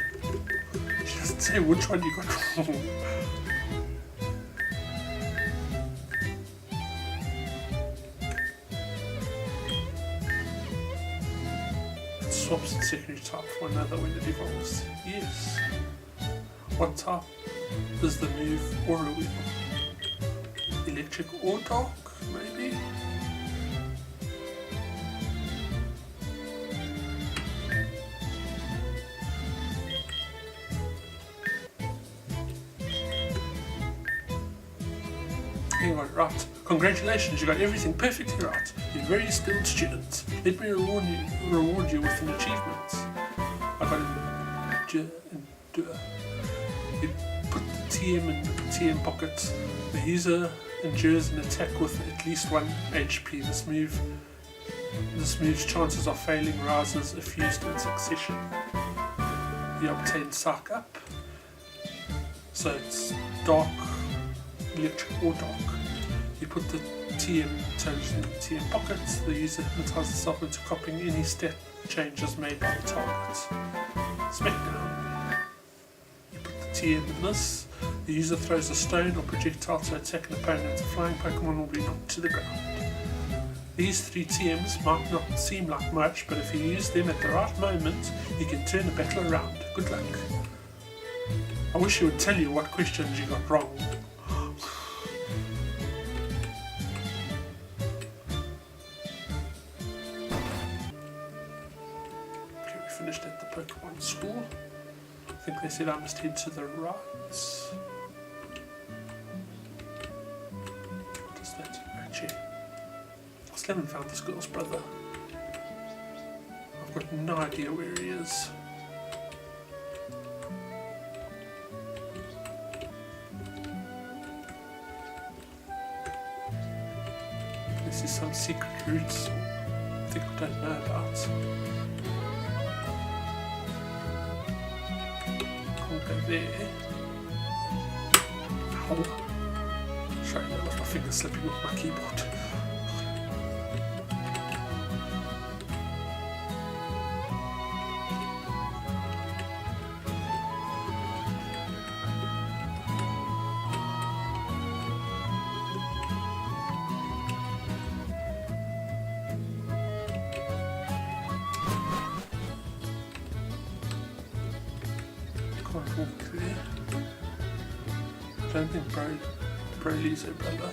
She doesn't say which one you got wrong. It swaps its secondary type for another when it evolves. Yes. What type is the move Aura Wheel? Electric or dark, maybe? You got it right. Congratulations, you got everything perfectly right. You're a very skilled student. Let me reward you with an achievement. I got it. You put the TM in the TM pocket. The user endures an attack with at least 1 HP. This move's chances of failing rises if used in succession. You obtain Psych Up. So it's dark, electric or dark. You put the TM intelligence in the TM pocket. The user hypnotizes itself into copying any stat changes made by the target. Smackdown. TM in this, the user throws a stone or projectile to attack an opponent. The flying Pokemon will be knocked to the ground. These 3 TMs might not seem like much, but if you use them at the right moment, you can turn the battle around. Good luck. I wish you would tell you what questions you got wrong. Okay, we finished at the Pokemon school. I think they said I must head to the right. What is that? Actually, I still haven't found this girl's brother. I've got no idea where he is. This is some secret routes I think I don't know about. There. Ow. Sorry, I left my fingers slipping off my keyboard. I don't think Broly's her brother.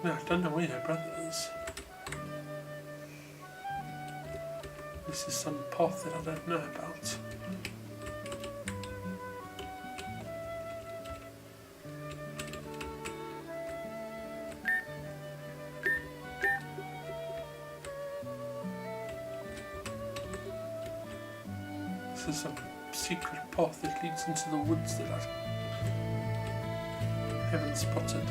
No, I don't know where her brother is. This is some path that I don't know about. This is some secret path that leads into the woods that I haven't spotted.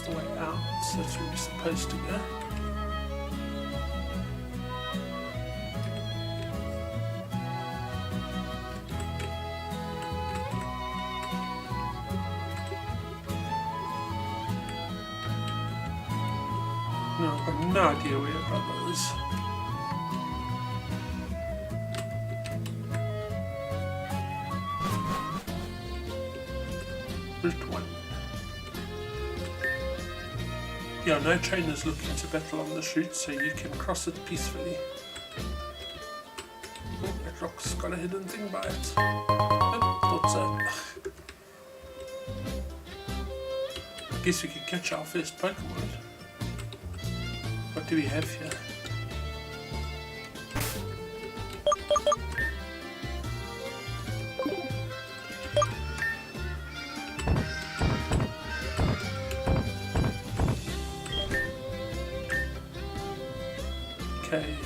The way out, so that's where we're supposed to go. No, I've got no idea where your brother is. Route 1. Yeah, no trainers looking to battle on this route, so you can cross it peacefully. Oh, that rock's got a hidden thing by it. Oh, thought so. I guess we could catch our first Pokemon. What do we have here? Okay,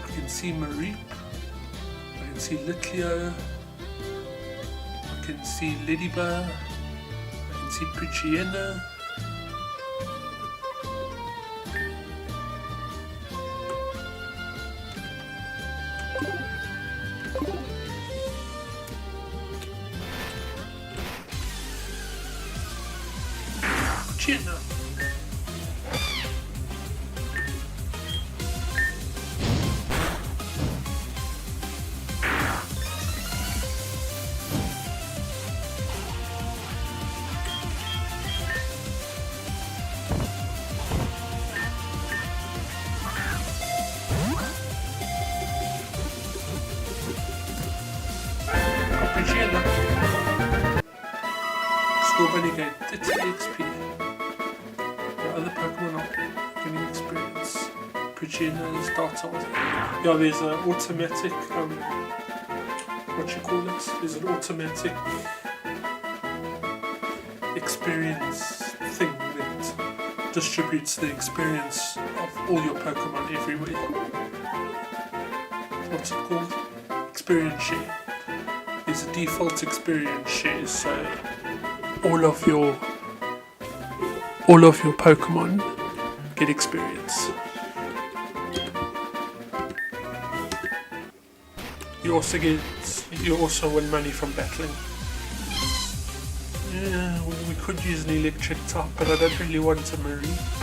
I can see Mareep, I can see Litleo, I can see Ladybird, I can see Prichiena. Prichiena. Score Renegade 30 XP. The other Pokemon are giving experience. Prichiena starts on. Yeah, there's an automatic, what you call it? There's an automatic experience thing that distributes the experience of all your Pokemon everywhere. What's it called? Experience share. There's a default experience share, so all of your Pokemon get experience. You also win money from battling. Yeah, we could use an electric type, but I don't really want a Mareep.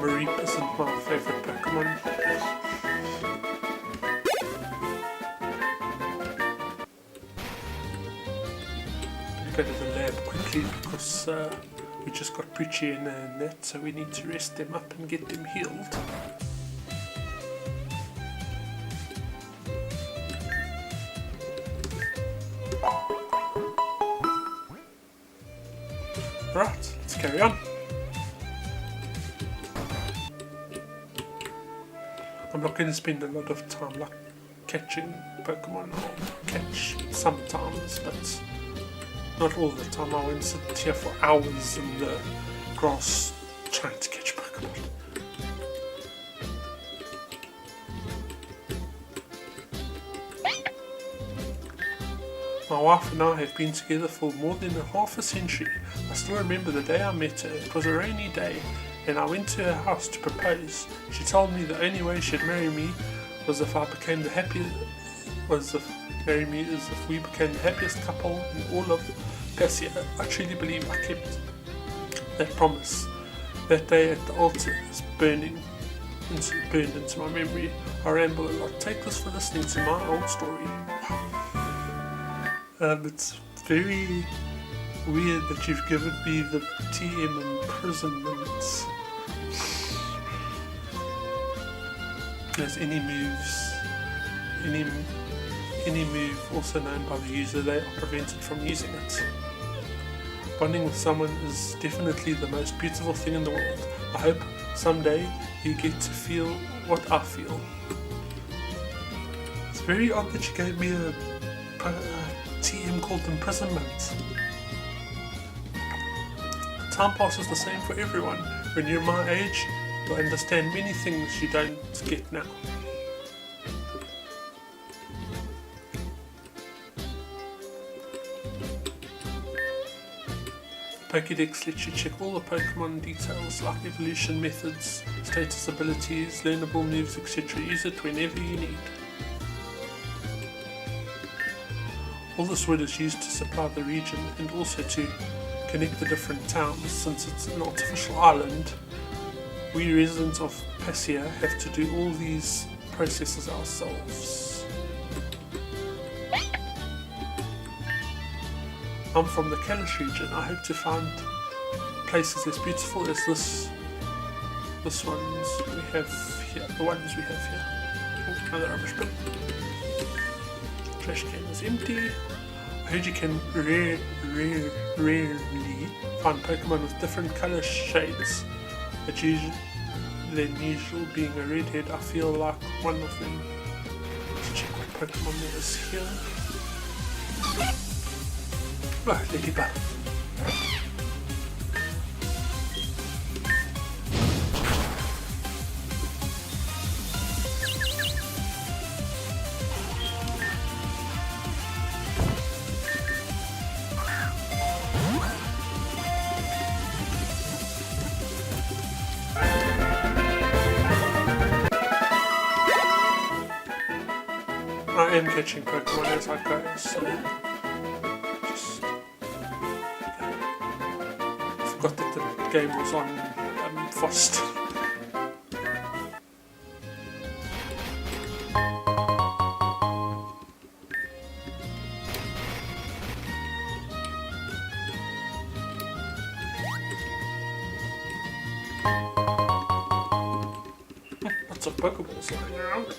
Mareep isn't my favourite Pokemon. Go to the lab quickly because we just got Prichiena and that, so we need to rest them up and get them healed. Right, let's carry on. I'm not going to spend a lot of time like catching Pokemon. I'll catch sometimes, but not all the time. I won't sit here for hours in the grass trying to catch Pokemon. My wife and I have been together for more than half a century. I still remember the day I met her. It was a rainy day and I went to her house to propose. She told me the only way she'd marry me was if I became the happiest, as if we became the happiest couple in all of Pasio. I truly believe I kept that promise. That day at the altar is burned into my memory. I ramble a lot. Take this for listening to my old story. It's very weird that you've given me the TM imprisonment. There's any move also known by the user, they are prevented from using it. Bonding with someone is definitely the most beautiful thing in the world. I hope someday you get to feel what I feel. It's very odd that you gave me a TM called imprisonment. Time passes the same for everyone. When you're my age, you'll understand many things you don't get now. Pokédex lets you check all the Pokemon details like evolution methods, status abilities, learnable moves, etc. Use it whenever you need. All this wood is used to supply the region and also to connect the different towns. Since it's an artificial island, we residents of Pasio have to do all these processes ourselves. I'm from the Kalos region. I hope to find places as beautiful as this ones we have here. The ones we have here. Oh, another rubbish bin. Trash can is empty. I heard you can rarely find Pokemon with different colour shades. But than usual, being a redhead, I feel like one of them. Let's check what Pokemon there is here. Oh, ladybug. I am catching Pokemon as I go, so just forgot that the game was on fast. Lots of Pokeballs lying around.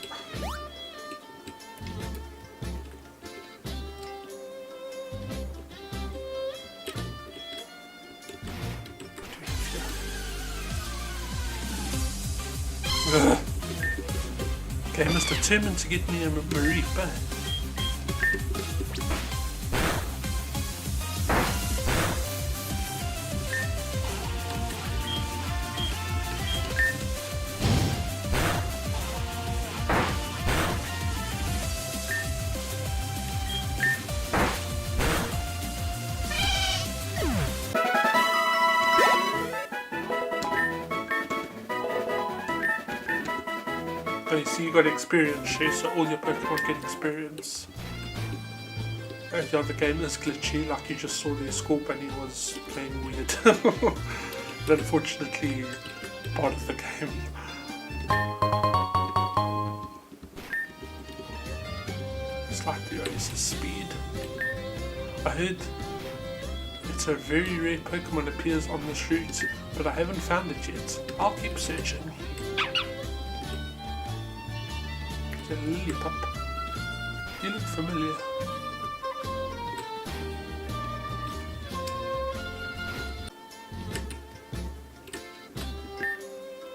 Game is determined to get me a Marie back. Oh, you see, you got experience here, so all your Pokemon get experience. And the other game is glitchy, like you just saw there, Scorbunny was playing weird. But unfortunately, part of the game. It's like the Oasis speed. I heard it's a very rare Pokemon appears on this route, but I haven't found it yet. I'll keep searching. A Lillipup. You look familiar.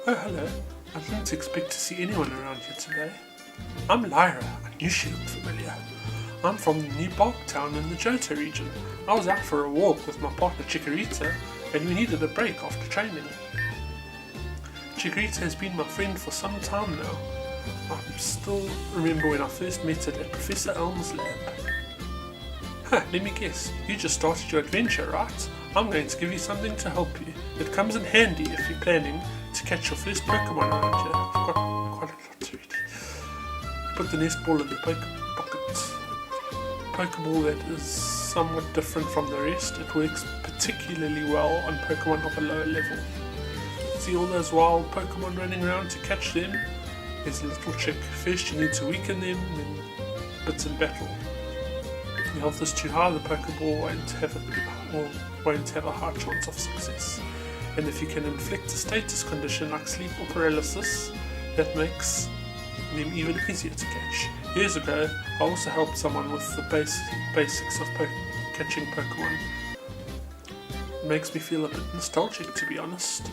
Oh, hello. I didn't expect to see anyone around here today. I'm Lyra. I knew she looked familiar. I'm from the new Bark town in the Johto region. I was out for a walk with my partner Chikorita, and we needed a break after training. Chikorita has been my friend for some time now. I still remember when I first met it at Professor Elm's lab. Let me guess, you just started your adventure, right? I'm going to give you something to help you. It comes in handy if you're planning to catch your first Pokemon around here. I've got quite a lot already. Put the nest ball in the pocket. Pokeball that is somewhat different from the rest. It works particularly well on Pokemon of a lower level. See all those wild Pokemon running around? To catch them, there's a little trick. First you need to weaken them, then bits in battle. If your health is too high, the Pokeball won't have a high chance of success. And if you can inflict a status condition like sleep or paralysis, that makes them even easier to catch. Years ago, I also helped someone with the basics of catching Pokemon. It makes me feel a bit nostalgic, to be honest.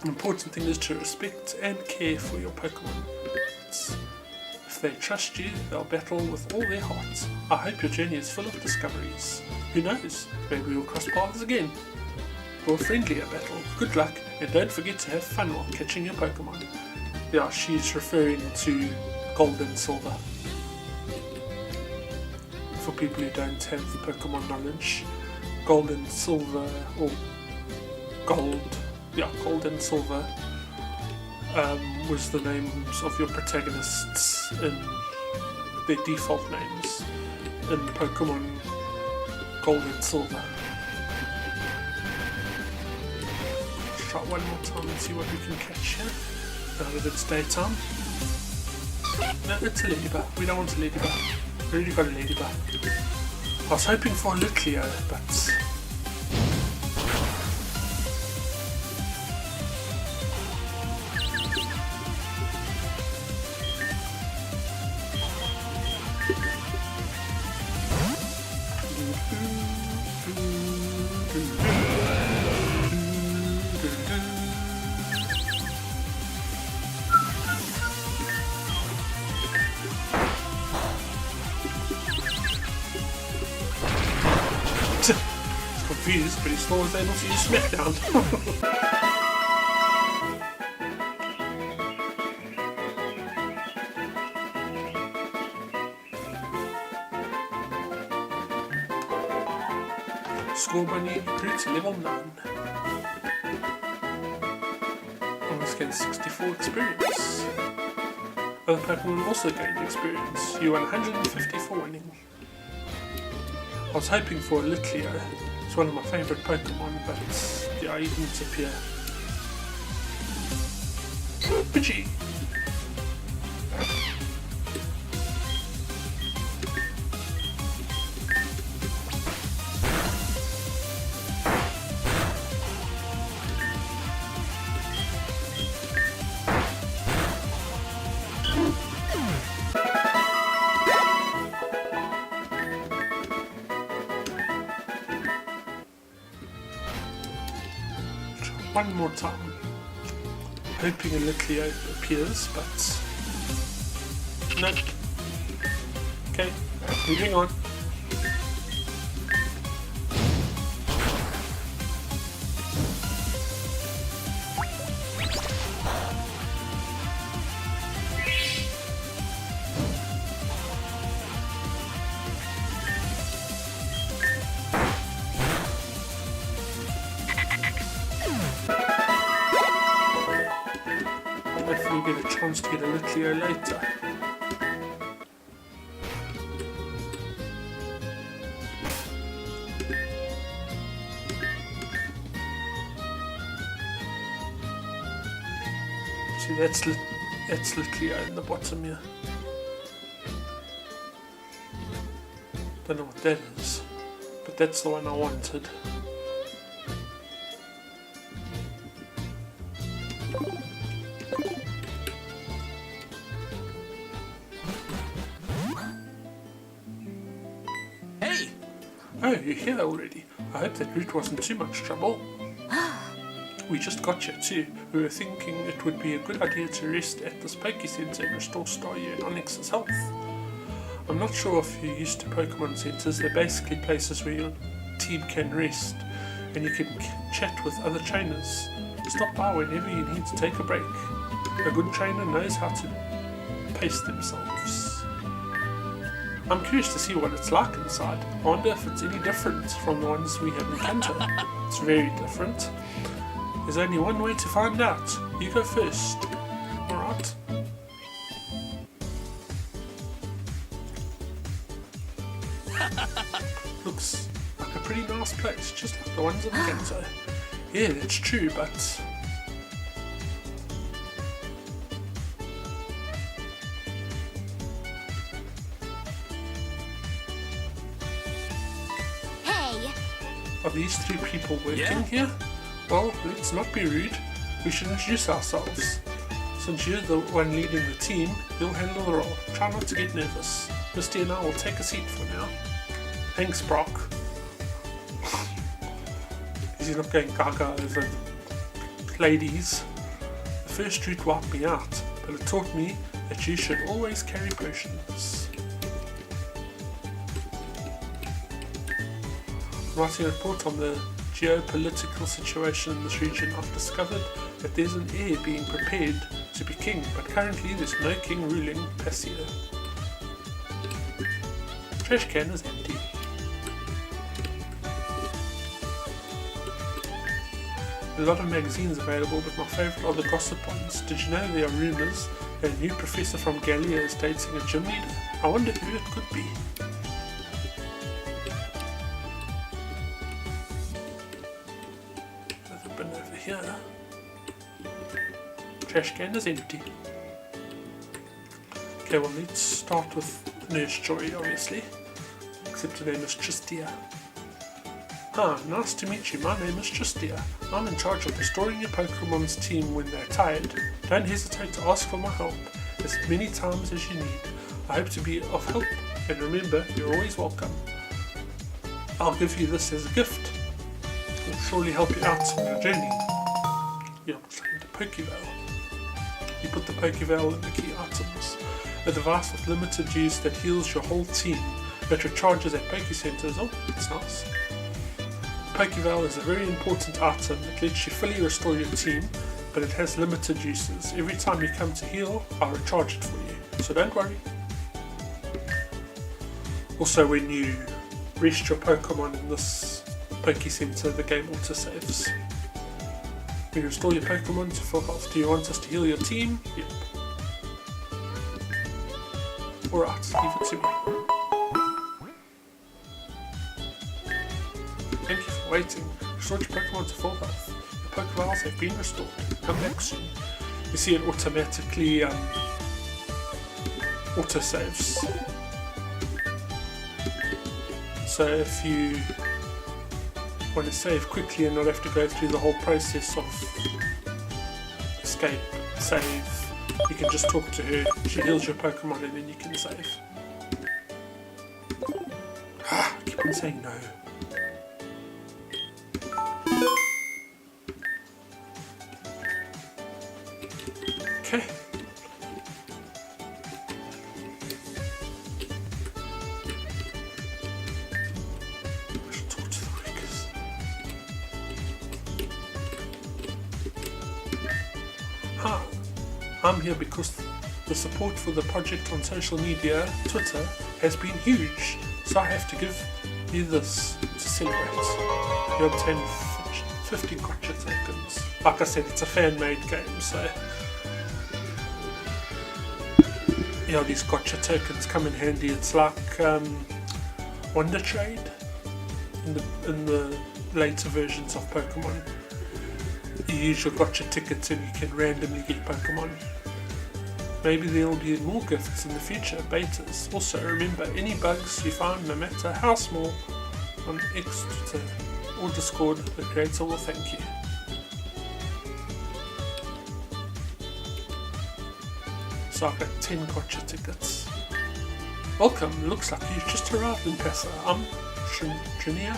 The important thing is to respect and care for your Pokemon. If they trust you, they'll battle with all their hearts. I hope your journey is full of discoveries. Who knows, maybe we'll cross paths again. For a friendlier battle, good luck, and don't forget to have fun while catching your Pokemon. Yeah, she's referring to Gold and Silver. For people who don't have Pokemon knowledge, Gold and Silver, or Gold and Silver, was the names of your protagonists in their default names in Pokemon Gold and Silver. Let's try one more time and see what we can catch here. Now that it's daytime. No, it's a ladybug. We don't want a ladybug. We already got a ladybug. I was hoping for a Lutleo, but confused, but he still was able to use Smackdown. Score Bunny grew to level 9. Almost gained 64 experience. Other Pokemon also gained experience. You won 150 for winning. I was hoping for a Lutleo. It's one of my favourite Pokemon, but yeah, he didn't appear. Pidgey! One more time, hoping a Lutleo appears, but no. Okay, moving on. Hopefully get a chance to get a Lutleo later. See, that's Lutleo in the bottom here. Don't know what that is, but that's the one I wanted. Oh, you're here already. I hope that route wasn't too much trouble. We just got here too. We were thinking it would be a good idea to rest at this Poke Center and restore Staryu and Onyx's health. I'm not sure if you're used to Pokemon Centers. They're basically places where your team can rest and you can chat with other trainers. Stop by whenever you need to take a break. A good trainer knows how to pace themselves. I'm curious to see what it's like inside. I wonder if it's any different from the ones we have in Kanto. It's very different. There's only one way to find out. You go first. Alright. Looks like a pretty nice place, just like the ones in Kanto. Yeah, that's true, but are these three people working here? Well, let's not be rude. We should introduce ourselves. Since you're the one leading the team, you'll handle the role. Try not to get nervous. Misty and I will take a seat for now. Thanks, Brock. Is he not going gaga over the ladies? The first route wiped me out, but it taught me that you should always carry potions. Writing a report on the geopolitical situation in this region, I've discovered that there's an heir being prepared to be king, but currently there's no king ruling Pasio. Trash can is empty. A lot of magazines available, but my favourite are the gossip ones. Did you know there are rumours that a new professor from Gallia is dating a gym leader? I wonder who it could be. There's a bin over here. Trash can is empty. Okay, well let's start with Nurse Joy, obviously. Except her name is Tristia. Ah, nice to meet you. My name is Tristia. I'm in charge of restoring your Pokemon's team when they're tired. Don't hesitate to ask for my help as many times as you need. I hope to be of help, and remember, you're always welcome. I'll give you this as a gift. It will surely help you out on your journey. You're playing the Pokeball. You put the Pokeball in the key items. A device with limited use that heals your whole team, that recharges at Poke Centers. Oh, that's nice. Pokeball is a very important item. It lets you fully restore your team, but it has limited uses. Every time you come to heal, I'll recharge it for you, so don't worry. Also, when you rest your Pokemon in this Poke Center, the game autosaves. When you restore your Pokemon to full health, do you want us to heal your team? Yep. Alright, leave it to me. Thank you for waiting. Restored your Pokemon to full health. Your Pokeballs have been restored. Come back soon. You see it automatically autosaves. So if you want to save quickly and not have to go through the whole process of escape, save, you can just talk to her, she heals your Pokemon and then you can save. I keep on saying no. Okay. I should talk to the Rickers. Hi, I'm here because the support for the project on social media, Twitter, has been huge, so I have to give you this to celebrate. You obtain 50 Gacha tokens. Like I said, it's a fan-made game, so yeah, these Gacha tokens come in handy. It's like Wonder Trade in the later versions of Pokemon. You use your Gacha tickets and you can randomly get Pokemon. Maybe there will be more gifts in the future, betas. Also, remember, any bugs you find, no matter how small, on X, Twitter or Discord, the creator will thank you. So I've got 10 Gacha tickets. Welcome, looks like you've just arrived in Pasio. I'm Trinia.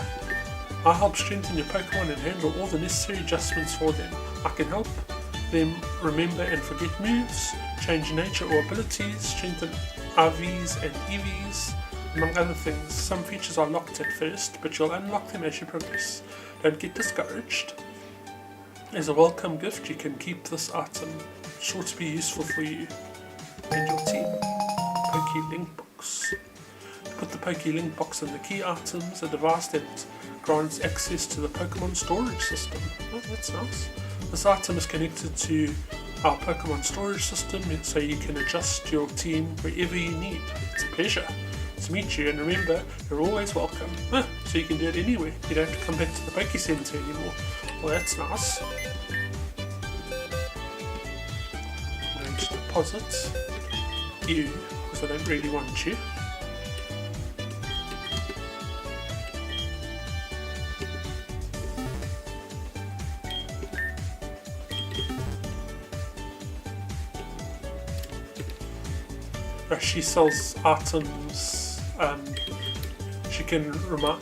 I help strengthen your Pokemon and handle all the necessary adjustments for them. I can help them remember and forget moves, change nature or abilities, strengthen RVs and EVs, among other things. Some features are locked at first, but you'll unlock them as you progress. Don't get discouraged. As a welcome gift, you can keep this item. It's sure to be useful for you and your team. Poke Link Box. Put the Poke Link Box in the key items, a device that grants access to the Pokemon storage system. Oh, that's nice. This item is connected to our Pokemon storage system, so you can adjust your team wherever you need. It's a pleasure to meet you, and remember, you're always welcome. So you can do it anywhere. You don't have to come back to the Poke Center anymore. Well, that's nice. I'm going to deposit you, because I don't really want you. She sells items. She can remind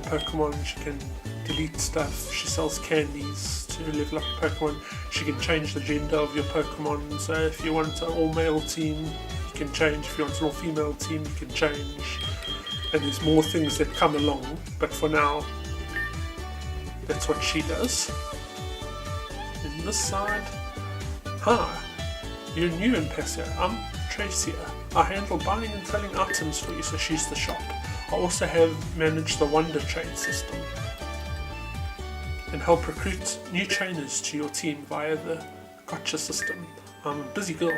Pokemon. She can delete stuff. She sells candies to level up your Pokemon. She can change the gender of your Pokemon. So if you want an all-male team, you can change. If you want an all-female team, you can change. And there's more things that come along. But for now, that's what she does. And this side, hi, you're new in Pasio. I'm Tracia. I handle buying and selling items for you, so she's the shop. I also have managed the Wonder Trade system and help recruit new trainers to your team via the Gacha system. I'm a busy girl,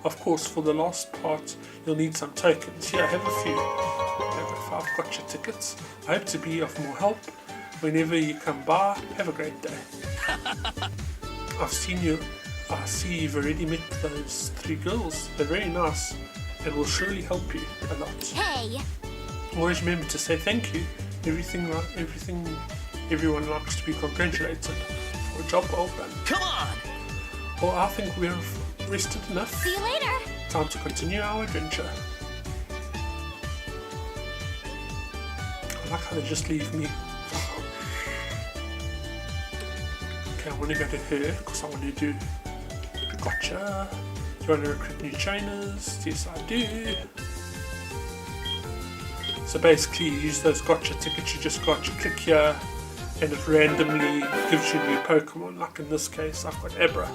Of course, for the last part, you'll need some tokens. Here, I have a few. I've got 5 Gacha tickets. I hope to be of more help whenever you come by. Have a great day. I see you've already met those 3 girls. They're very nice and will surely help you a lot. Hey! Always remember to say thank you. Everyone likes to be congratulated for a job well done. Come on! Well, I think we're rested enough. See you later! Time to continue our adventure. I like how they just leave me. Okay, I want to go to her because I want to do Gotcha. Do you want to recruit new trainers? Yes, I do. So basically, you use those Gotcha tickets you just got. You click here, and it randomly gives you new Pokemon. Like in this case, I've got Abra.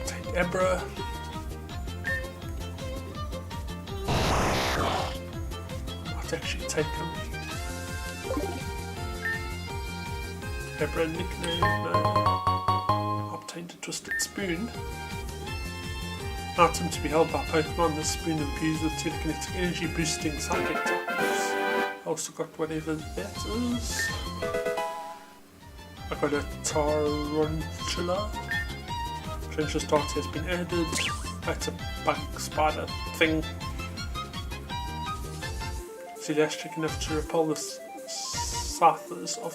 Take Abra. Might actually take him. Abra nickname. No. Obtained a Twisted Spoon. Item to be held by Pokemon. This spoon imbues with telekinetic energy, boosting psychic type moves. I also got whatever that is. I got a Tarantula. Trencher start has been added. That's a bug spider thing. It's elastic enough to repel the Scythers of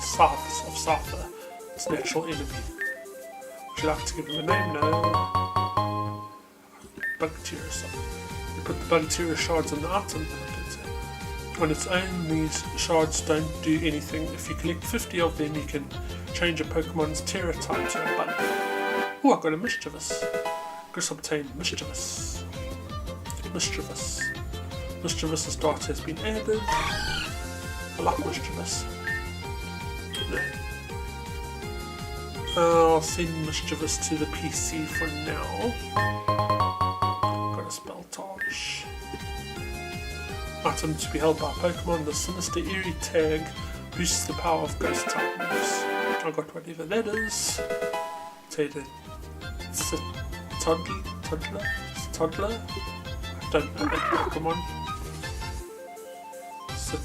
Scyther, its natural enemy. Would you like to give him a name? No. Bugteria. You put the Bugteria shards on the item. On its own, these shards don't do anything. If you collect 50 of them, you can change a Pokemon's Terra type to a bug. Oh, I got a Mischievous. Chris obtained Mischievous. Mischievous' dart has been added. I like Mischievous. No. I'll send Mischievous to the PC for now. Got a Spelltage. Item to be held by Pokemon. The Sinister Eerie tag boosts the power of ghost type moves. I got whatever that is. Toddler? I don't know that Pokemon.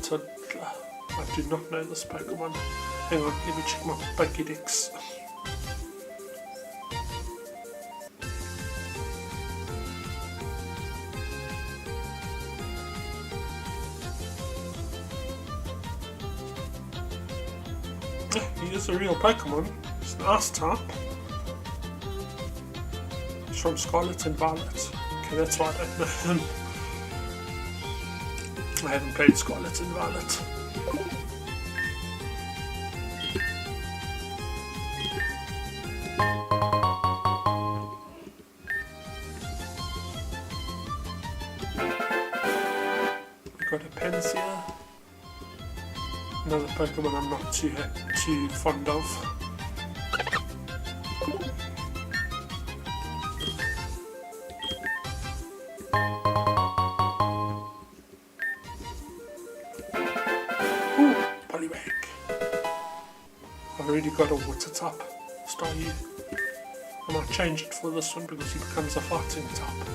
Toddler. I do not know this Pokemon. Hang on, let me check my Pokédex. He is a real Pokemon. It's an Ice type. It's from Scarlet and Violet. Okay, that's why I don't know him. I haven't played Scarlet and Violet. We got a Pasio. Another Pokemon I'm not too fond of. Ooh, Poliwag. I've already got a water type. Staryu. I might change it for this one because he becomes a fighting type.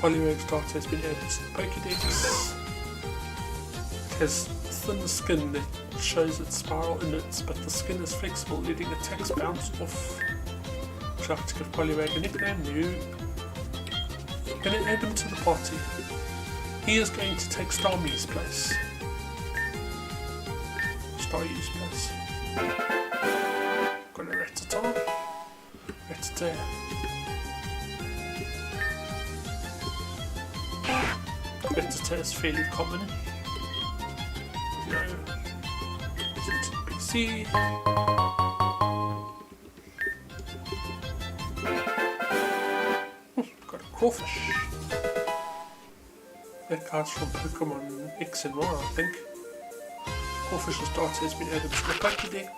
Poliwag's dart has been added to the Pokédex. It has thin skin that shows its spiral innards, but the skin is flexible, letting attacks bounce off. Would you like to give Poliwag a nickname? No. I'm going to add him to the party. He is going to take Starmie's place. Staryu's place. Got a Rattata. Rattata is fairly common. No. It's NPC. Got a crawfish. That card's from Pokemon X and Y, I think. Crawfish's data has been added to the Pokédex.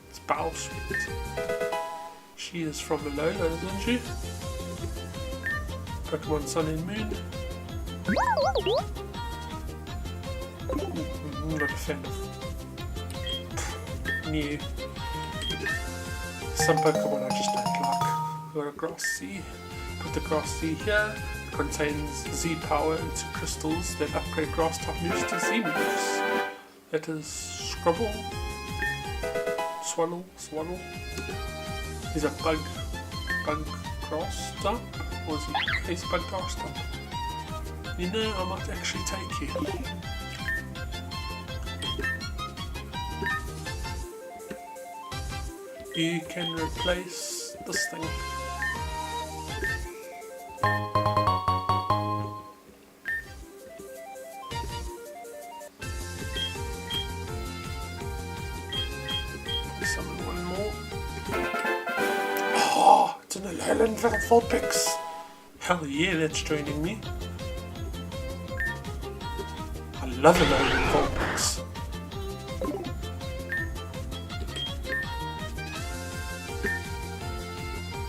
It's Bowsweet. She is from Alola, isn't she? Pokemon Sun and Moon. I'm not a fan of new. Some Pokemon I just don't like. Got a Grass Sea. Put the Grass Sea here. It contains Z power into crystals that upgrade grass type moves to Z moves. That is Scrubble, Swaddle. He's a bug grass type, or is he? He's a bug grass type. You know, I might actually take you. You can replace this thing. Summon one more. Oh, it's an Alolan Vulpix. Hell yeah, that's joining me. I love Alolan Vulpix.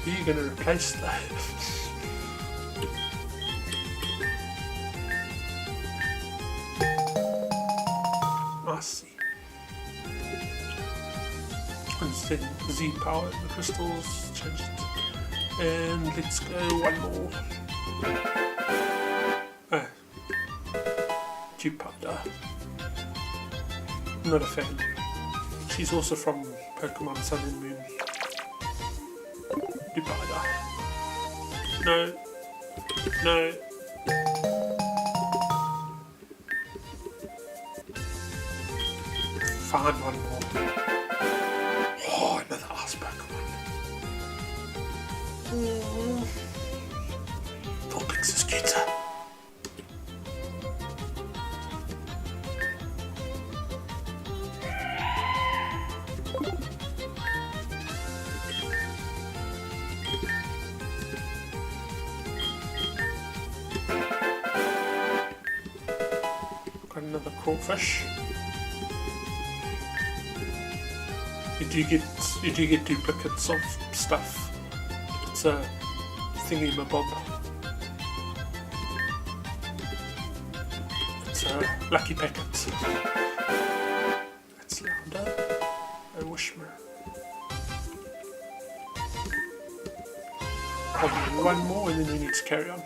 Who are you going to replace though? I see. Instead, Z power, the crystals changed it. And let's go one more. Oh. Jupada. Not a fan. She's also from Pokemon Sun and Moon. Jupada. No. No. Find one more. Oh, another Ice Pokemon. Vulpix is cuter. Got another crawfish. You do get duplicates of stuff. It's a thingy-mabob. It's a lucky packet. That's louder. I wish me. Probably one more and then we need to carry on.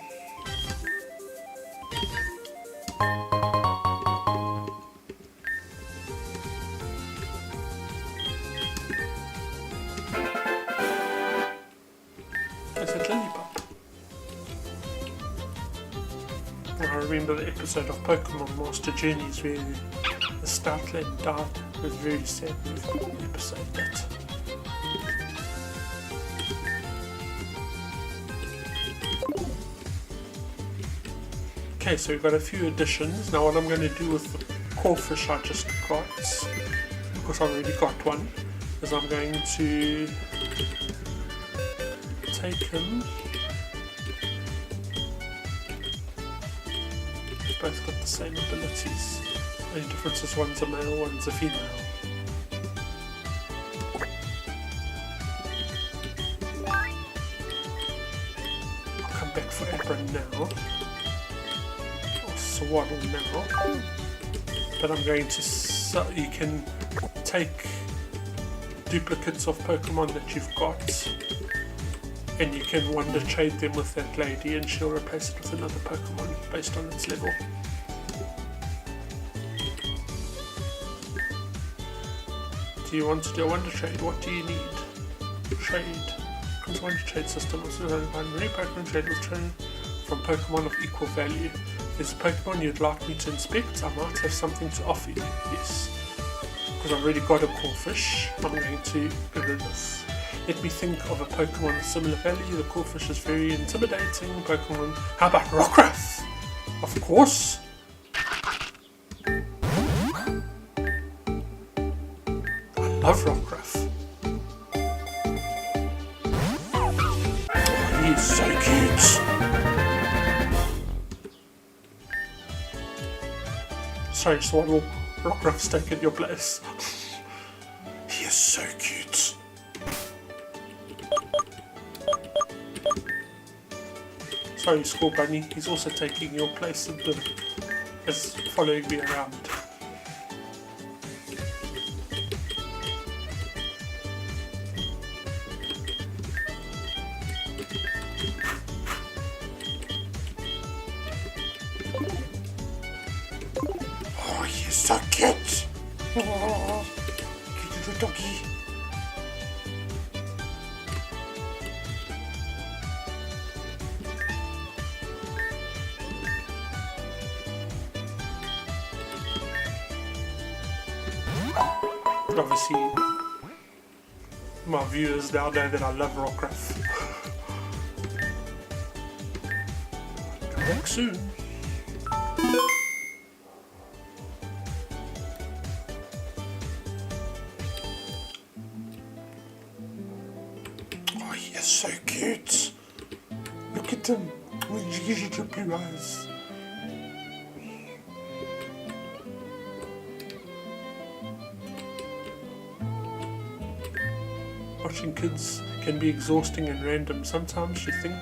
I remember the episode of Pokemon Master Journeys where the Stoutland died. It was very sad episode that. Okay, so we've got a few additions. Now what I'm going to do with the crawfish I just got, because I've already got one, is I'm going to take him. Both got the same abilities. The only difference is one's a male, one's a female. I'll come back for Abra now. Or Swaddle now. But I'm going to... you can take duplicates of Pokemon that you've got, and you can wonder trade them with that lady and she'll replace it with another Pokemon based on its level. Do you want to do a wonder trade? What do you need? Trade. Comes wonder trade system. Also find many Pokemon trade with trade from Pokemon of equal value. If there's a Pokemon you'd like me to inspect, I might have something to offer you. Yes. Because I've already got a crawfish, I'm going to give it this. Let me think of a Pokemon of similar value. The Corphish is very intimidating. Pokemon. How about Rockruff? Of course. I love Rockruff. Oh, he's so cute. Sorry, Swaddle. Rockruff's taken your place. He is so cute. Sorry, Score Bunny. He's also taking your place and is following me around. Oh, he's so cute. Oh, cute little doggy. Obviously, my viewers now know that I love Rockruff. Come back soon. Oh, he is so cute. Look at him. He gives you blue eyes. Watching kids can be exhausting and random. Sometimes you think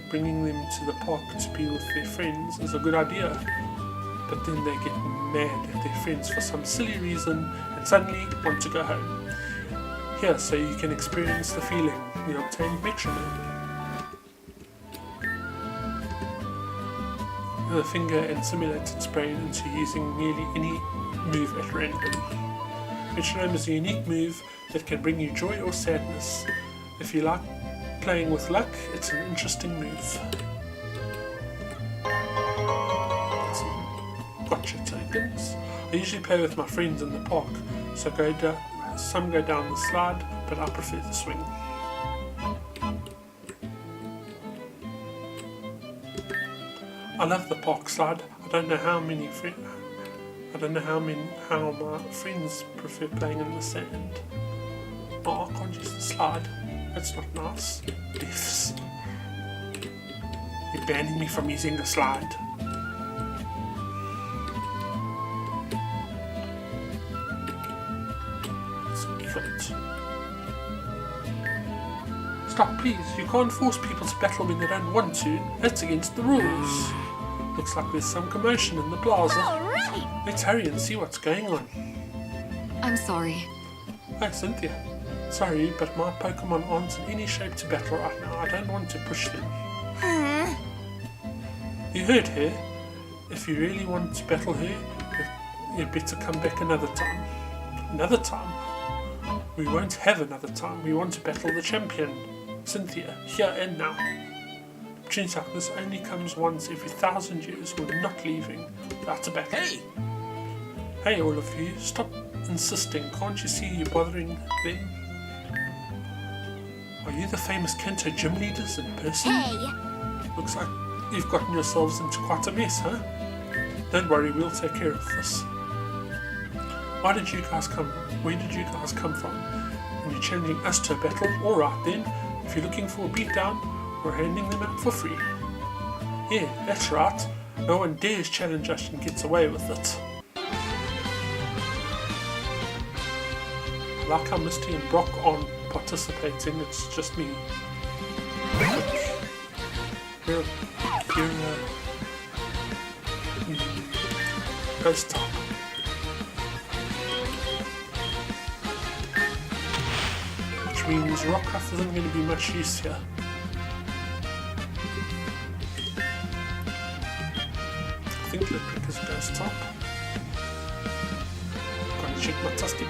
bringing them to the park to be with their friends is a good idea, but then they get mad at their friends for some silly reason and suddenly want to go home. Here, so you can experience the feeling, the obtained metronome. The finger and simulated spraying into using nearly any move at random. Metronome is a unique move that can bring you joy or sadness. If you like playing with luck, it's an interesting move. Gotcha tokens. I usually play with my friends in the park, so some go down the slide, but I prefer the swing. I love the park slide. I don't know how my friends prefer playing in the sand. Oh, I can't use the slide. That's not nice. Deaths. You're banning me from using the slide. Stop, please. You can't force people to battle when they don't want to. That's against the rules. Looks like there's some commotion in the plaza. Alright! Let's hurry and see what's going on. I'm sorry. Hi, Cynthia. Sorry, but my Pokemon aren't in any shape to battle right now. I don't want to push them. You heard her. If you really want to battle her, you better come back another time. Another time? We won't have another time. We want to battle the champion, Cynthia, here and now. Turns out this only comes once every 1,000 years. We're not leaving without a battle. Hey! Hey, all of you, stop insisting. Can't you see you're bothering them? Are you the famous Kanto gym leaders in person? Hey! Looks like you've gotten yourselves into quite a mess, huh? Don't worry, we'll take care of this. Where did you guys come from? And you're challenging us to a battle? Alright then, if you're looking for a beatdown, we're handing them out for free. Yeah, that's right. No one dares challenge us and gets away with it. I like how Misty and Brock aren't participating, it's just me. You're ghost type. Which means Rockruff isn't going to be much use here. I think Litrick is ghost type. Gotta check my trusty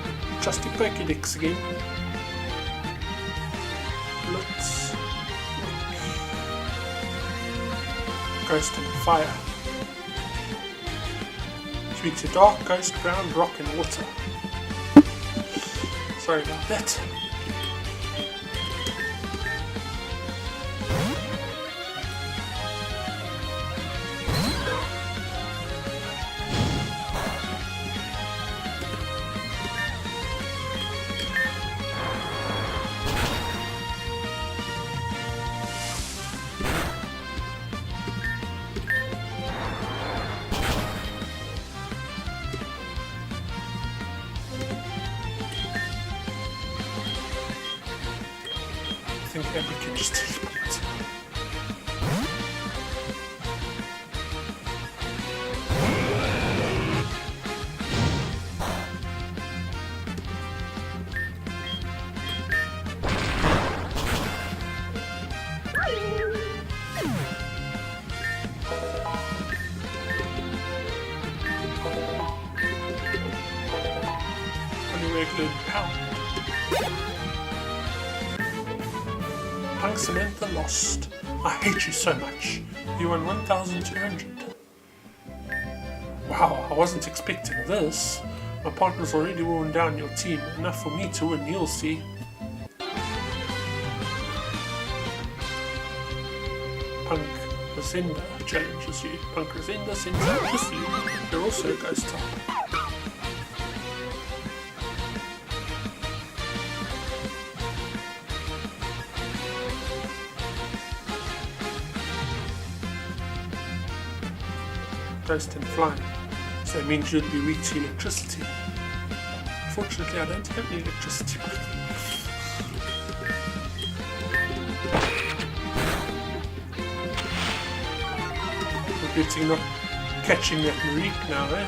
Pokédex again. Let's look. Ghost and fire. Which means a dark, ghost, ground, rock and water. Sorry about that. Okay, we can just teleport. Samantha lost. I hate you so much. You won 1,200. Wow, I wasn't expecting this. My partner's already worn down your team. Enough for me to win, you'll see. Punk Rosenda challenges you. Punk Rosenda sends out this you. You're also a ghost type. Ghost and flying, so it means you'd be weak to electricity. Fortunately, I don't have any electricity. Regretting not catching that Marique now, eh?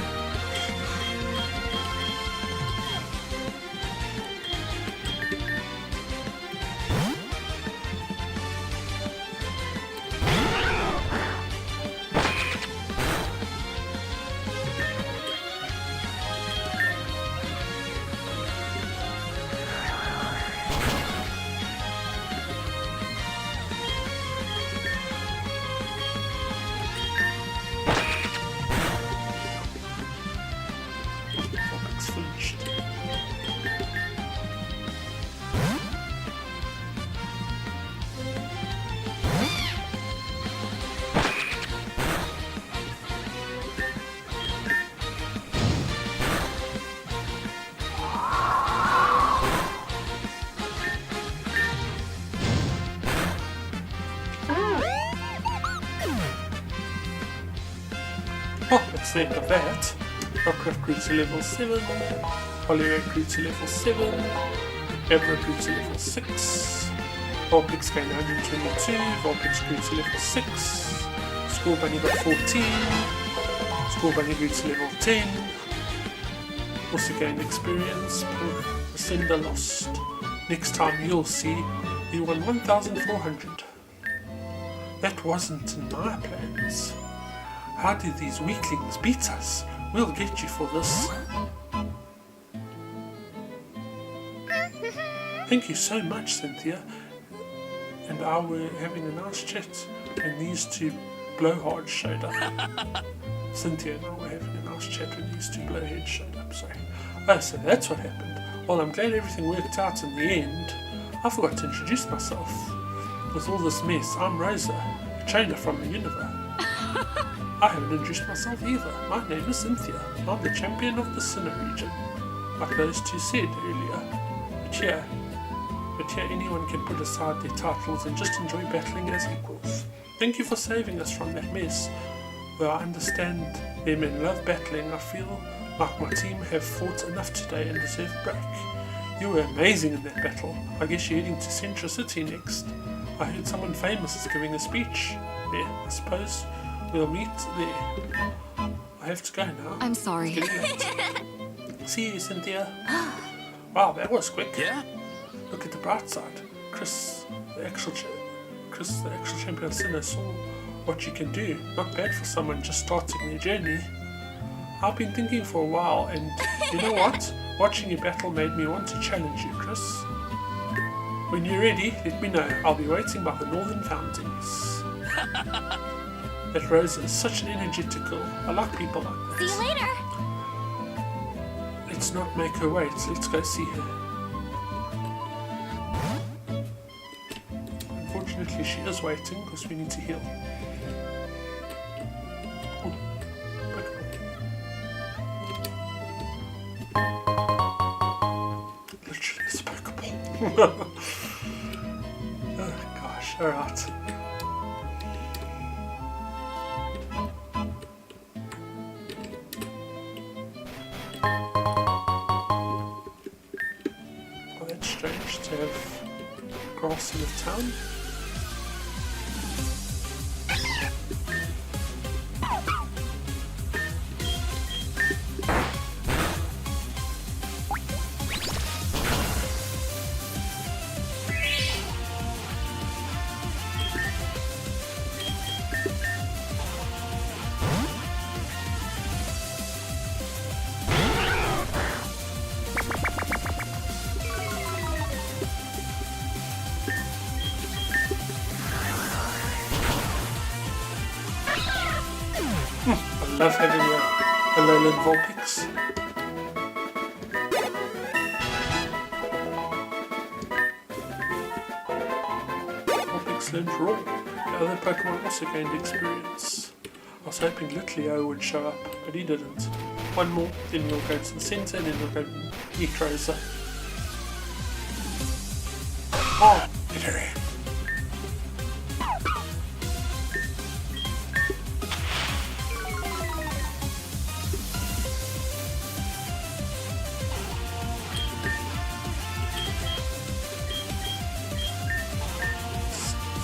Oh, that's the end of that. Rockcraft grew to level 7, Poliwag grew to level 7, Evra grew to level 6, Vulpix gained 122, Vulpix grew to level 6, School Bunny got 14, School Bunny grew to level 10, also gained experience, Ascender lost. Next time you'll see, you won 1,400. That wasn't in my plans. How did these weaklings beat us? We'll get you for this. Thank you so much, Cynthia. And I were having a nice chat when these two blowhards showed up. Cynthia and I were having a nice chat when these two blowheads showed up, sorry. Oh, so that's what happened. Well, I'm glad everything worked out in the end. I forgot to introduce myself. With all this mess, I'm Rosa, a trainer from the Universe. I haven't introduced myself either. My name is Cynthia. I'm the champion of the Sinnoh region, like those two said earlier. But yeah, anyone can put aside their titles and just enjoy battling as equals. Thank you for saving us from that mess. Though I understand them and love battling, I feel like my team have fought enough today and deserve a break. You were amazing in that battle. I guess you're heading to Central City next. I heard someone famous is giving a speech there. I suppose we'll meet there. I have to go now. I'm sorry. It's getting late. See you, Cynthia. Wow, that was quick. Yeah? Look at the bright side. Chris, the actual champion of Sinnoh, saw what you can do. Not bad for someone just starting their journey. I've been thinking for a while, and you know what? Watching you battle made me want to challenge you, Chris. When you're ready, let me know. I'll be waiting by the northern fountains. That Rosa is such an energetic girl. I like people like that. See you later. Let's not make her wait. Let's go see her. Unfortunately, she is waiting because we need to heal. Oh, Pokeball. Literally, it's a Pokeball. Oh gosh, alright. place in the town. I love having a lowland Vulpix. Vulpix learned Raw. The other Pokemon also gained experience. I was hoping Litleo would show up, but he didn't. One more, then we'll go to the centre, and then we'll go to meet Rosa. Oh, Nidoran.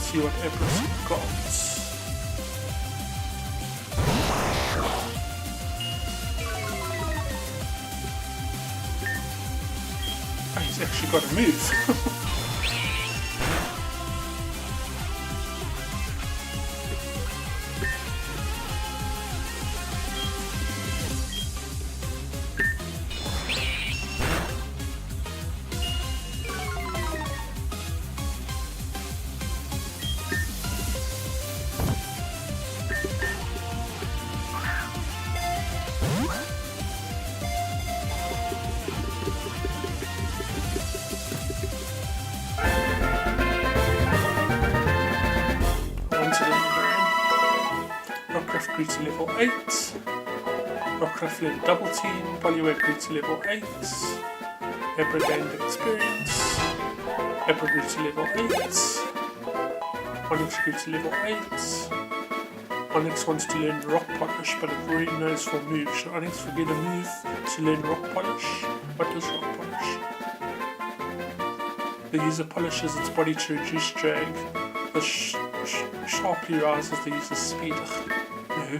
See what Empress got. Oh, he's actually got a move. Grew to level 8. Rockcraft led Double Team. Poliwag grew to level 8. Ebra gained experience. Ebra grew to level 8. Onyx grew to level 8. Onyx wants to learn Rock Polish, but it already knows 4 moves. Should Onyx forget a move to learn Rock Polish? What is Rock Polish? The user polishes its body to reduce drag. This sharply rises the user's speed. No.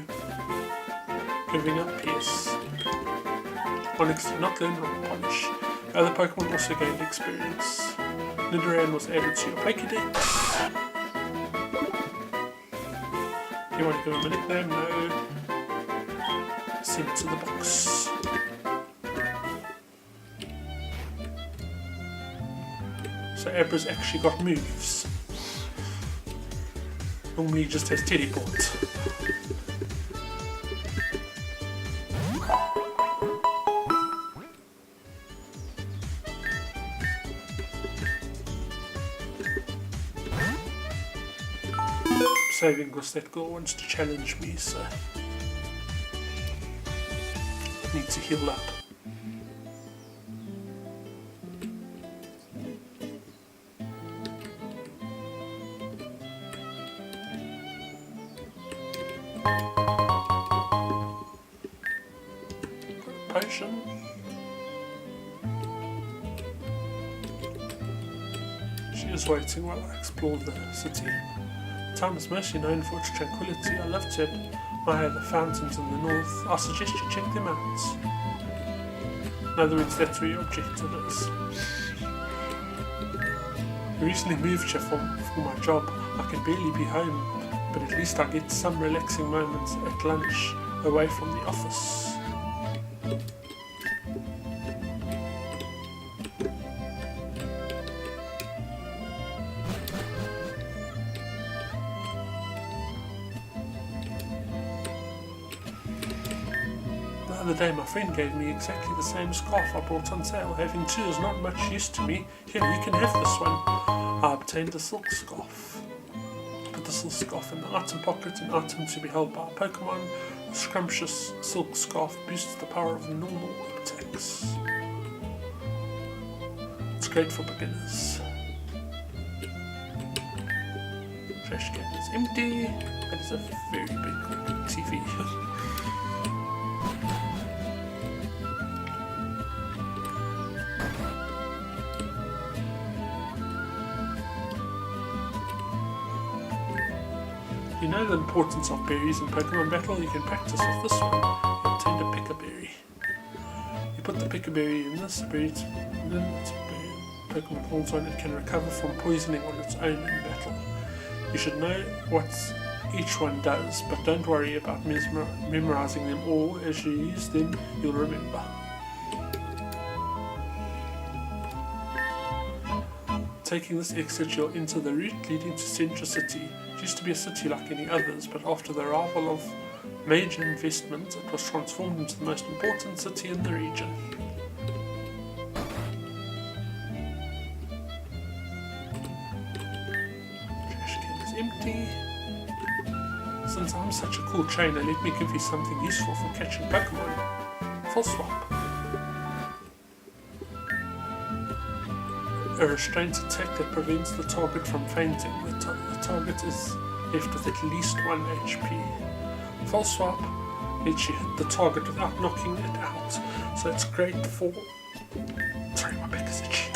Giving up PS. Onyx did not learn Rock Polish. Other Pokemon also gained experience. Nidoran was added to your Pokédex. You want to give him a nickname? No. Send it to the box. So Ebra's actually got moves. Normally he just has teleport. Saving because that girl wants to challenge me, so I need to heal up. Potion. She is waiting while I explore the city. The town is mostly known for its tranquility. I love to admire the fountains in the north. I suggest you check them out. In other words, that's where your objective is. I recently moved here for my job. I can barely be home, but at least I get some relaxing moments at lunch away from the office. The other day my friend gave me exactly the same scarf I bought on sale. Having two is not much use to me. Here, you can have this one. I obtained a silk scarf. Put the silk scarf in the item pocket, an item to be held by a Pokemon. A scrumptious silk scarf boosts the power of normal attacks. It's great for beginners. Trash can is empty. That is a very big TV. You know the importance of berries in Pokemon battle? You can practice with this one. You obtain a Pick-a-berry. You put the Pick-a-berry in this berry, then it's a berry Pokemon holds on, it can recover from poisoning on its own in battle. You should know what each one does, but don't worry about memorizing them all. As you use them, you'll remember. Taking this exit, you'll enter the route leading to Central City. It used to be a city like any others, but after the arrival of major investment, it was transformed into the most important city in the region. Trash can is empty. Since I'm such a cool trainer, let me give you something useful for catching Pokemon. Full swap. A restraint attack that prevents the target from fainting. The target is left with at least 1 HP. Full swap lets you hit the target without knocking it out, so it's great for... Sorry, my back is itchy.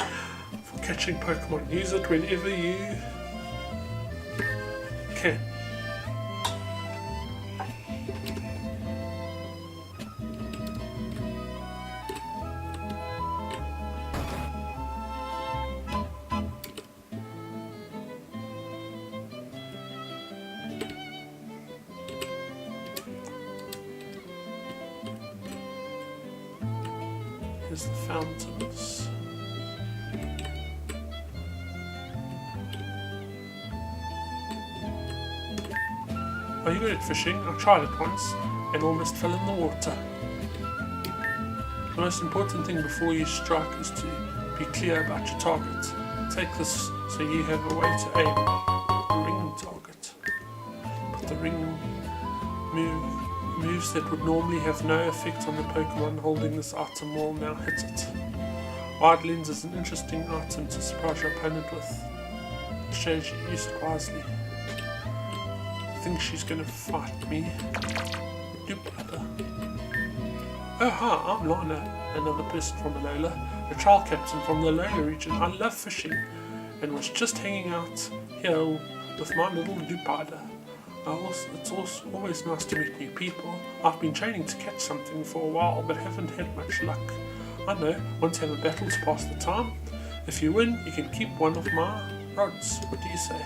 For catching Pokemon. Use it whenever you can. Here's the fountains. Are you good at fishing? I tried it once and almost fell in the water. The most important thing before you strike is to be clear about your target. Take this so you have a way to aim the ring target. Put the ring moves that would normally have no effect on the Pokemon holding this item will now hit it. Wide Lens is an interesting item to surprise your opponent with. It shows you use it wisely. I think she's gonna fight me. Duplicata. Oh hi, I'm Lana, another person from Alola, a trial captain from the Alola region. I love fishing and was just hanging out here with my little Duplicata. It's also always nice to meet new people. I've been training to catch something for a while but haven't had much luck. I know, want to have a battle to pass the time? If you win, you can keep one of my rods. What do you say?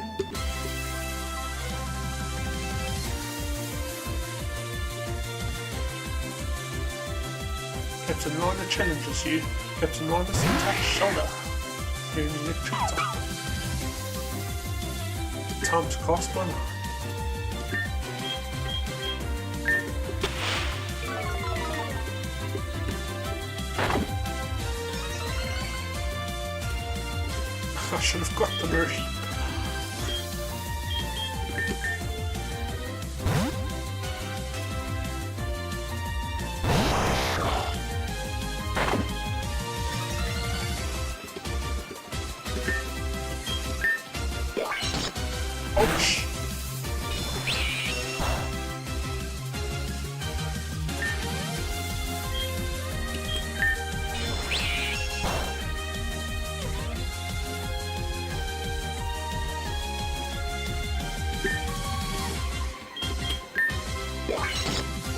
Captain Lana challenges you. Captain Lana's attack shoulder. You're an electric type. Time to cast one. I should have got the Marie. Ouch!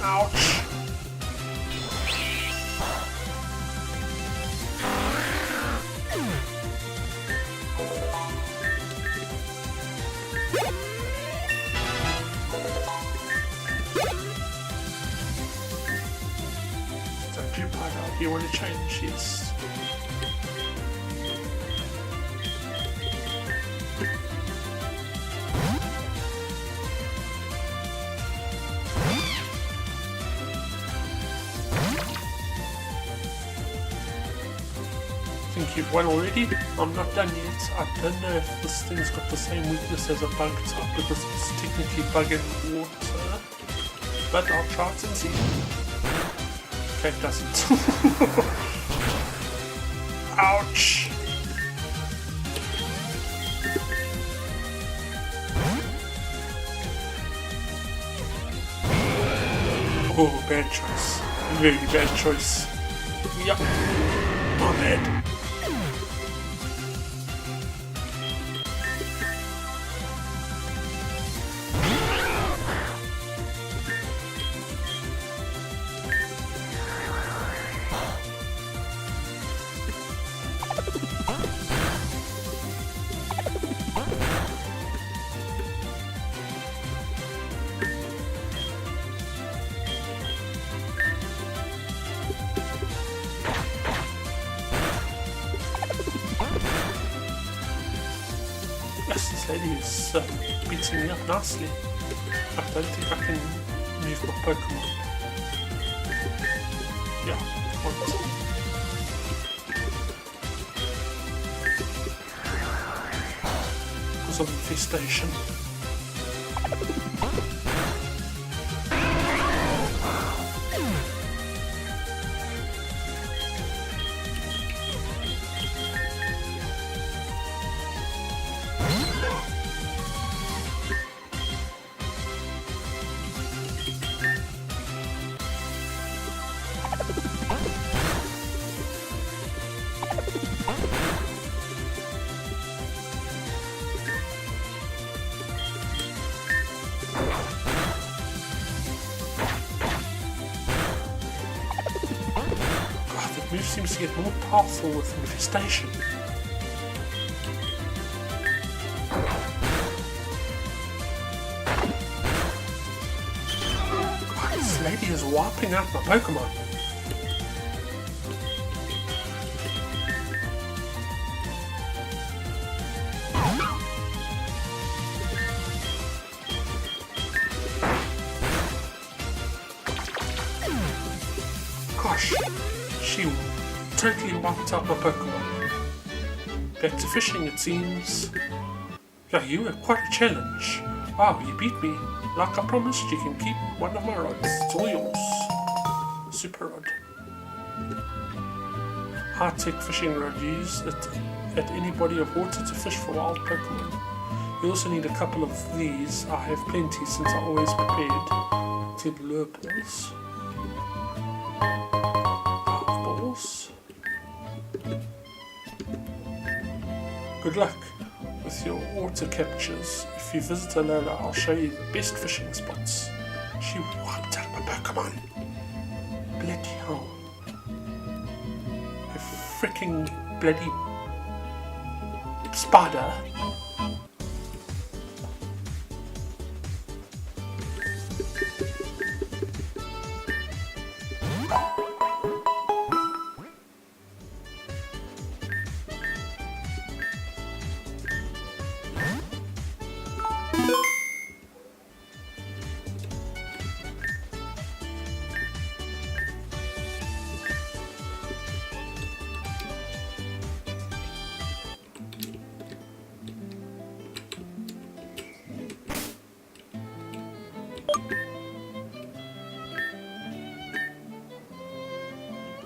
Ouch! Do you want to change? Yes. Think you've won already? I'm not done yet. I don't know if this thing's got the same weakness as a bug type because it's technically bug and water. But I'll try it and see. Okay, it doesn't. Ouch! Oh, bad choice. Very bad choice. Yup. My bad. lady is beating me up nicely. I don't think I can move my Pokemon. Yeah, once. Because of infestation. The move seems to get more powerful with infestation. God, this lady is wiping out my Pokemon. Gosh. She totally wiped out my Pokemon. Back to fishing, it seems. Yeah, you were quite a challenge. Wow, you beat me. Like I promised, you can keep one of my rods. It's all yours. Super rod. High-tech fishing rod used at any body of water to fish for wild Pokemon. You also need a couple of these. I have plenty since I always prepared to lure balls. Good luck with your water captures. If you visit Alola, I'll show you the best fishing spots. She wiped out my Pokemon. Bloody hell. A freaking bloody spider.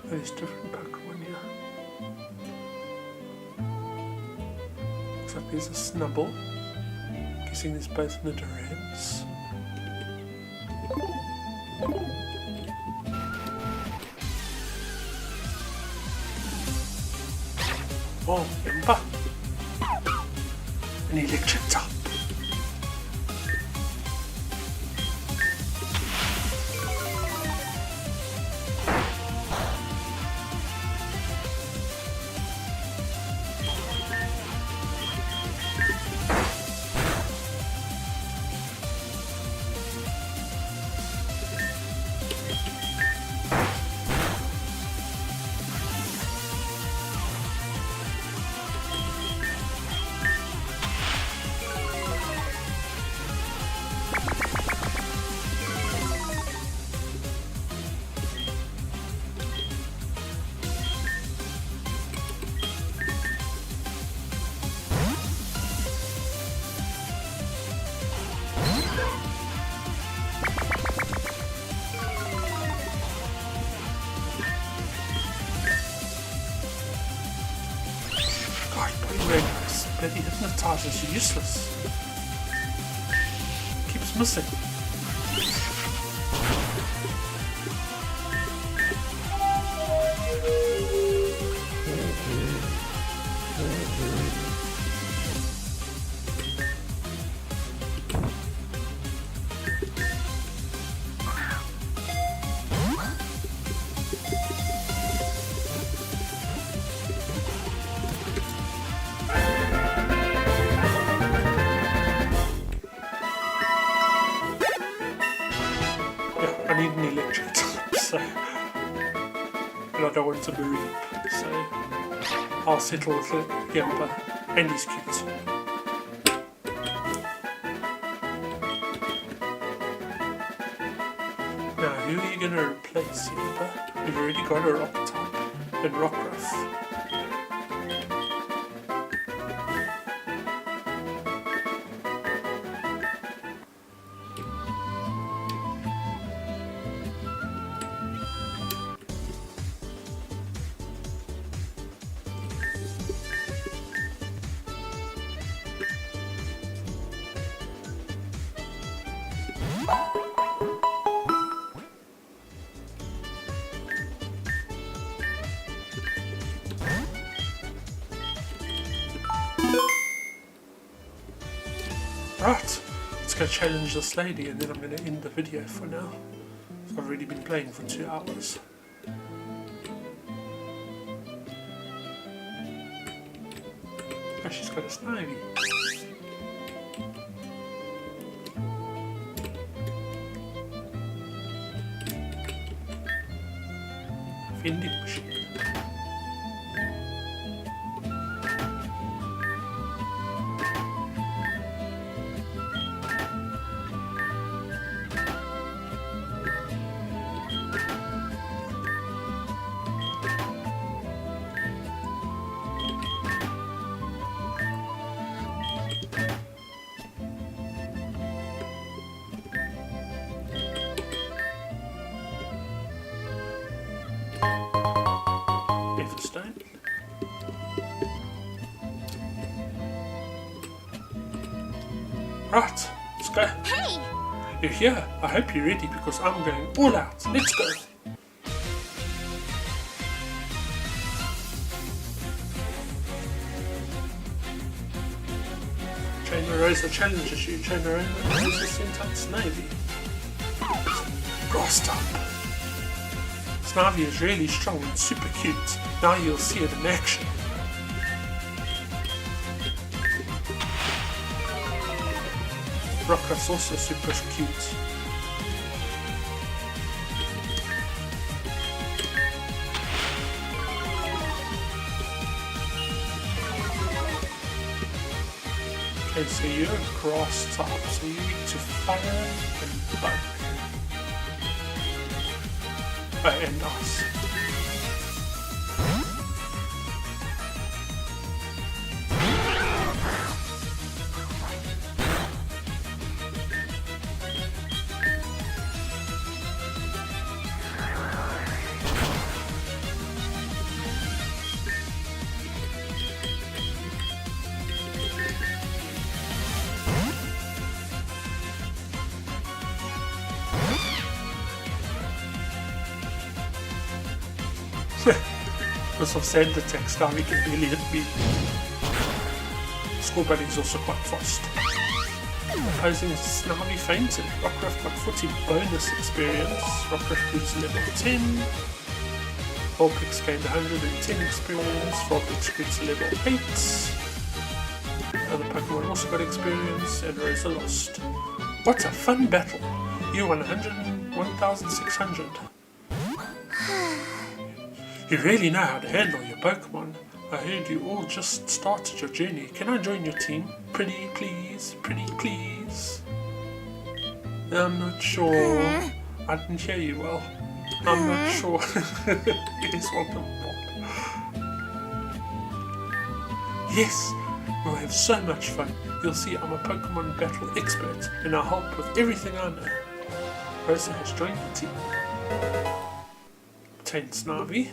There's different Pokemon here. Looks like there's a Snubble. Guessing there's both Nidorans. Oh, Yampa! An electric type. Bloody hypnotizers are useless. Keeps missing. I need an electric type, so, but I don't want to move, so I'll settle with it. Yampa, and he's cute. Now, who are you going to replace, Amber? We've already got a rock type and Rockruff. Right, let's go challenge this lady and then I'm going to end the video for now. I've already been playing for 2 hours. Oh, she's got a Snivy. Vending machine. Right, let's go. Hey! You're here. I hope you're ready because I'm going all out. Let's go. Trainer Rosa challenges you. Trainer Rosa sent out Snivy. Grass type. Snivy is really strong and super cute. Now you'll see it in action. Rockruff's also super cute. Okay, so you're a grass type, so you're weak to fire and bug. Oh, and ice. Because of sand attacks, now we can really hit me. Score Bunny is also quite fast. Opposing Snivy fainted. Rockruff got 40 bonus experience. Rockruff grew to level 10. Vulpix gained 110 experience. Vulpix grew to level 8. Other Pokemon also got experience, and Rosa lost. What a fun battle! You won 1,600. You really know how to handle your Pokemon. I heard you all just started your journey. Can I join your team? Pretty please, pretty please. I'm not sure. I didn't hear you well. I'm not sure. Yes, welcome. Yes, we'll have so much fun. You'll see I'm a Pokemon battle expert and I'll help with everything I know. Rosa has joined the team. Obtained Snivy.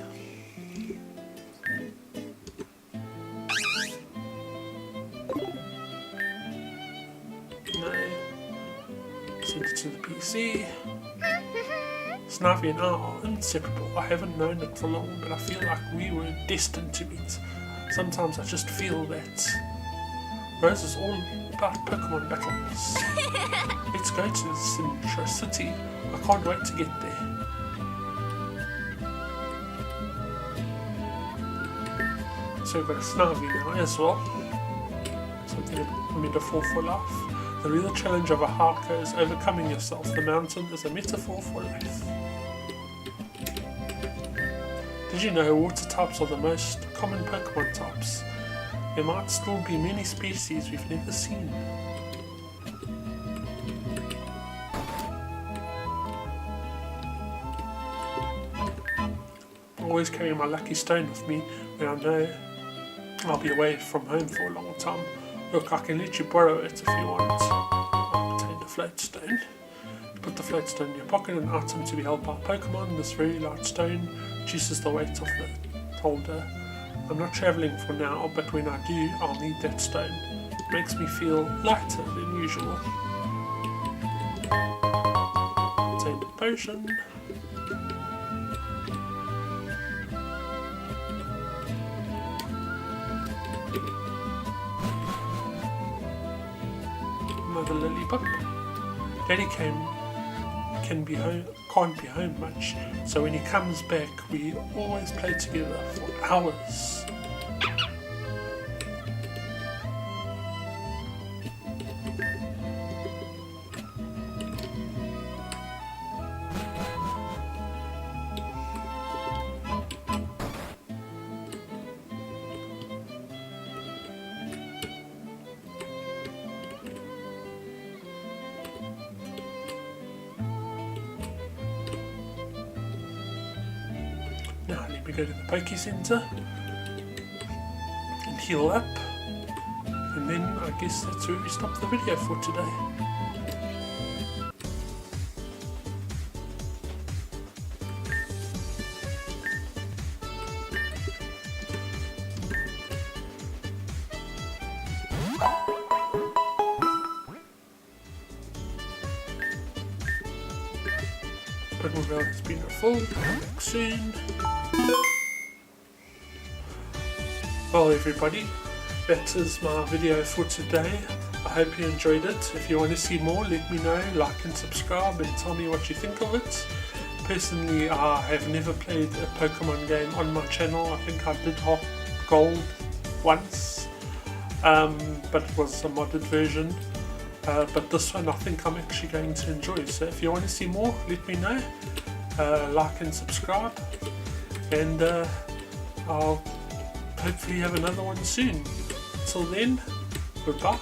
Send it to the PC. Snivy and I are inseparable. I haven't known it for long, but I feel like we were destined to meet. Sometimes I just feel that. Rose is all about Pokemon battles. Let's go to the Central City. I can't wait to get there. So we've got a Snivy now as well. Something a metaphor for life. The real challenge of a hardcore is overcoming yourself. The mountain is a metaphor for life. Did you know water types are the most common Pokemon types? There might still be many species we've never seen. always carry my lucky stone with me when I know I'll be away from home for a long time. Look, I can let you borrow it if you want. I'll obtain the float stone. Put the float stone in your pocket, an item to be held by Pokemon. This very light stone reduces the weight of the holder. I'm not travelling for now, but when I do, I'll need that stone. It makes me feel lighter than usual. Obtain the potion. Another Lillipup. Daddy can't be home much, so when he comes back we always play together for hours. Now let me go to the Poke Center and heal up, and then I guess that's where we stop the video for today. Pokemon Bell has been full, come back soon. Well everybody, that is my video for today. I hope you enjoyed it. If you want to see more, let me know, like and subscribe and tell me what you think of it. Personally, I have never played a Pokemon game on my channel. I think I did Hot Gold once, but it was a modded version. But this one I think I'm actually going to enjoy. So if you want to see more, let me know. Like and subscribe, and I'll hopefully have another one soon. Till then, goodbye.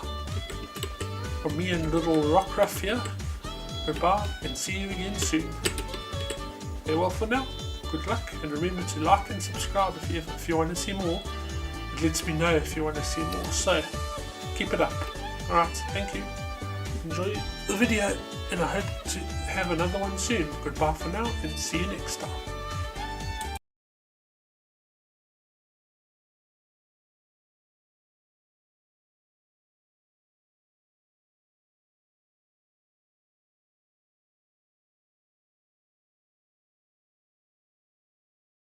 From me and little Rockruff here, goodbye and see you again soon. Farewell for now, good luck, and remember to like and subscribe if you want to see more. It lets me know if you want to see more, so keep it up. Alright, thank you. Enjoy the video, and I hope to have another one soon. Goodbye for now, and see you next time.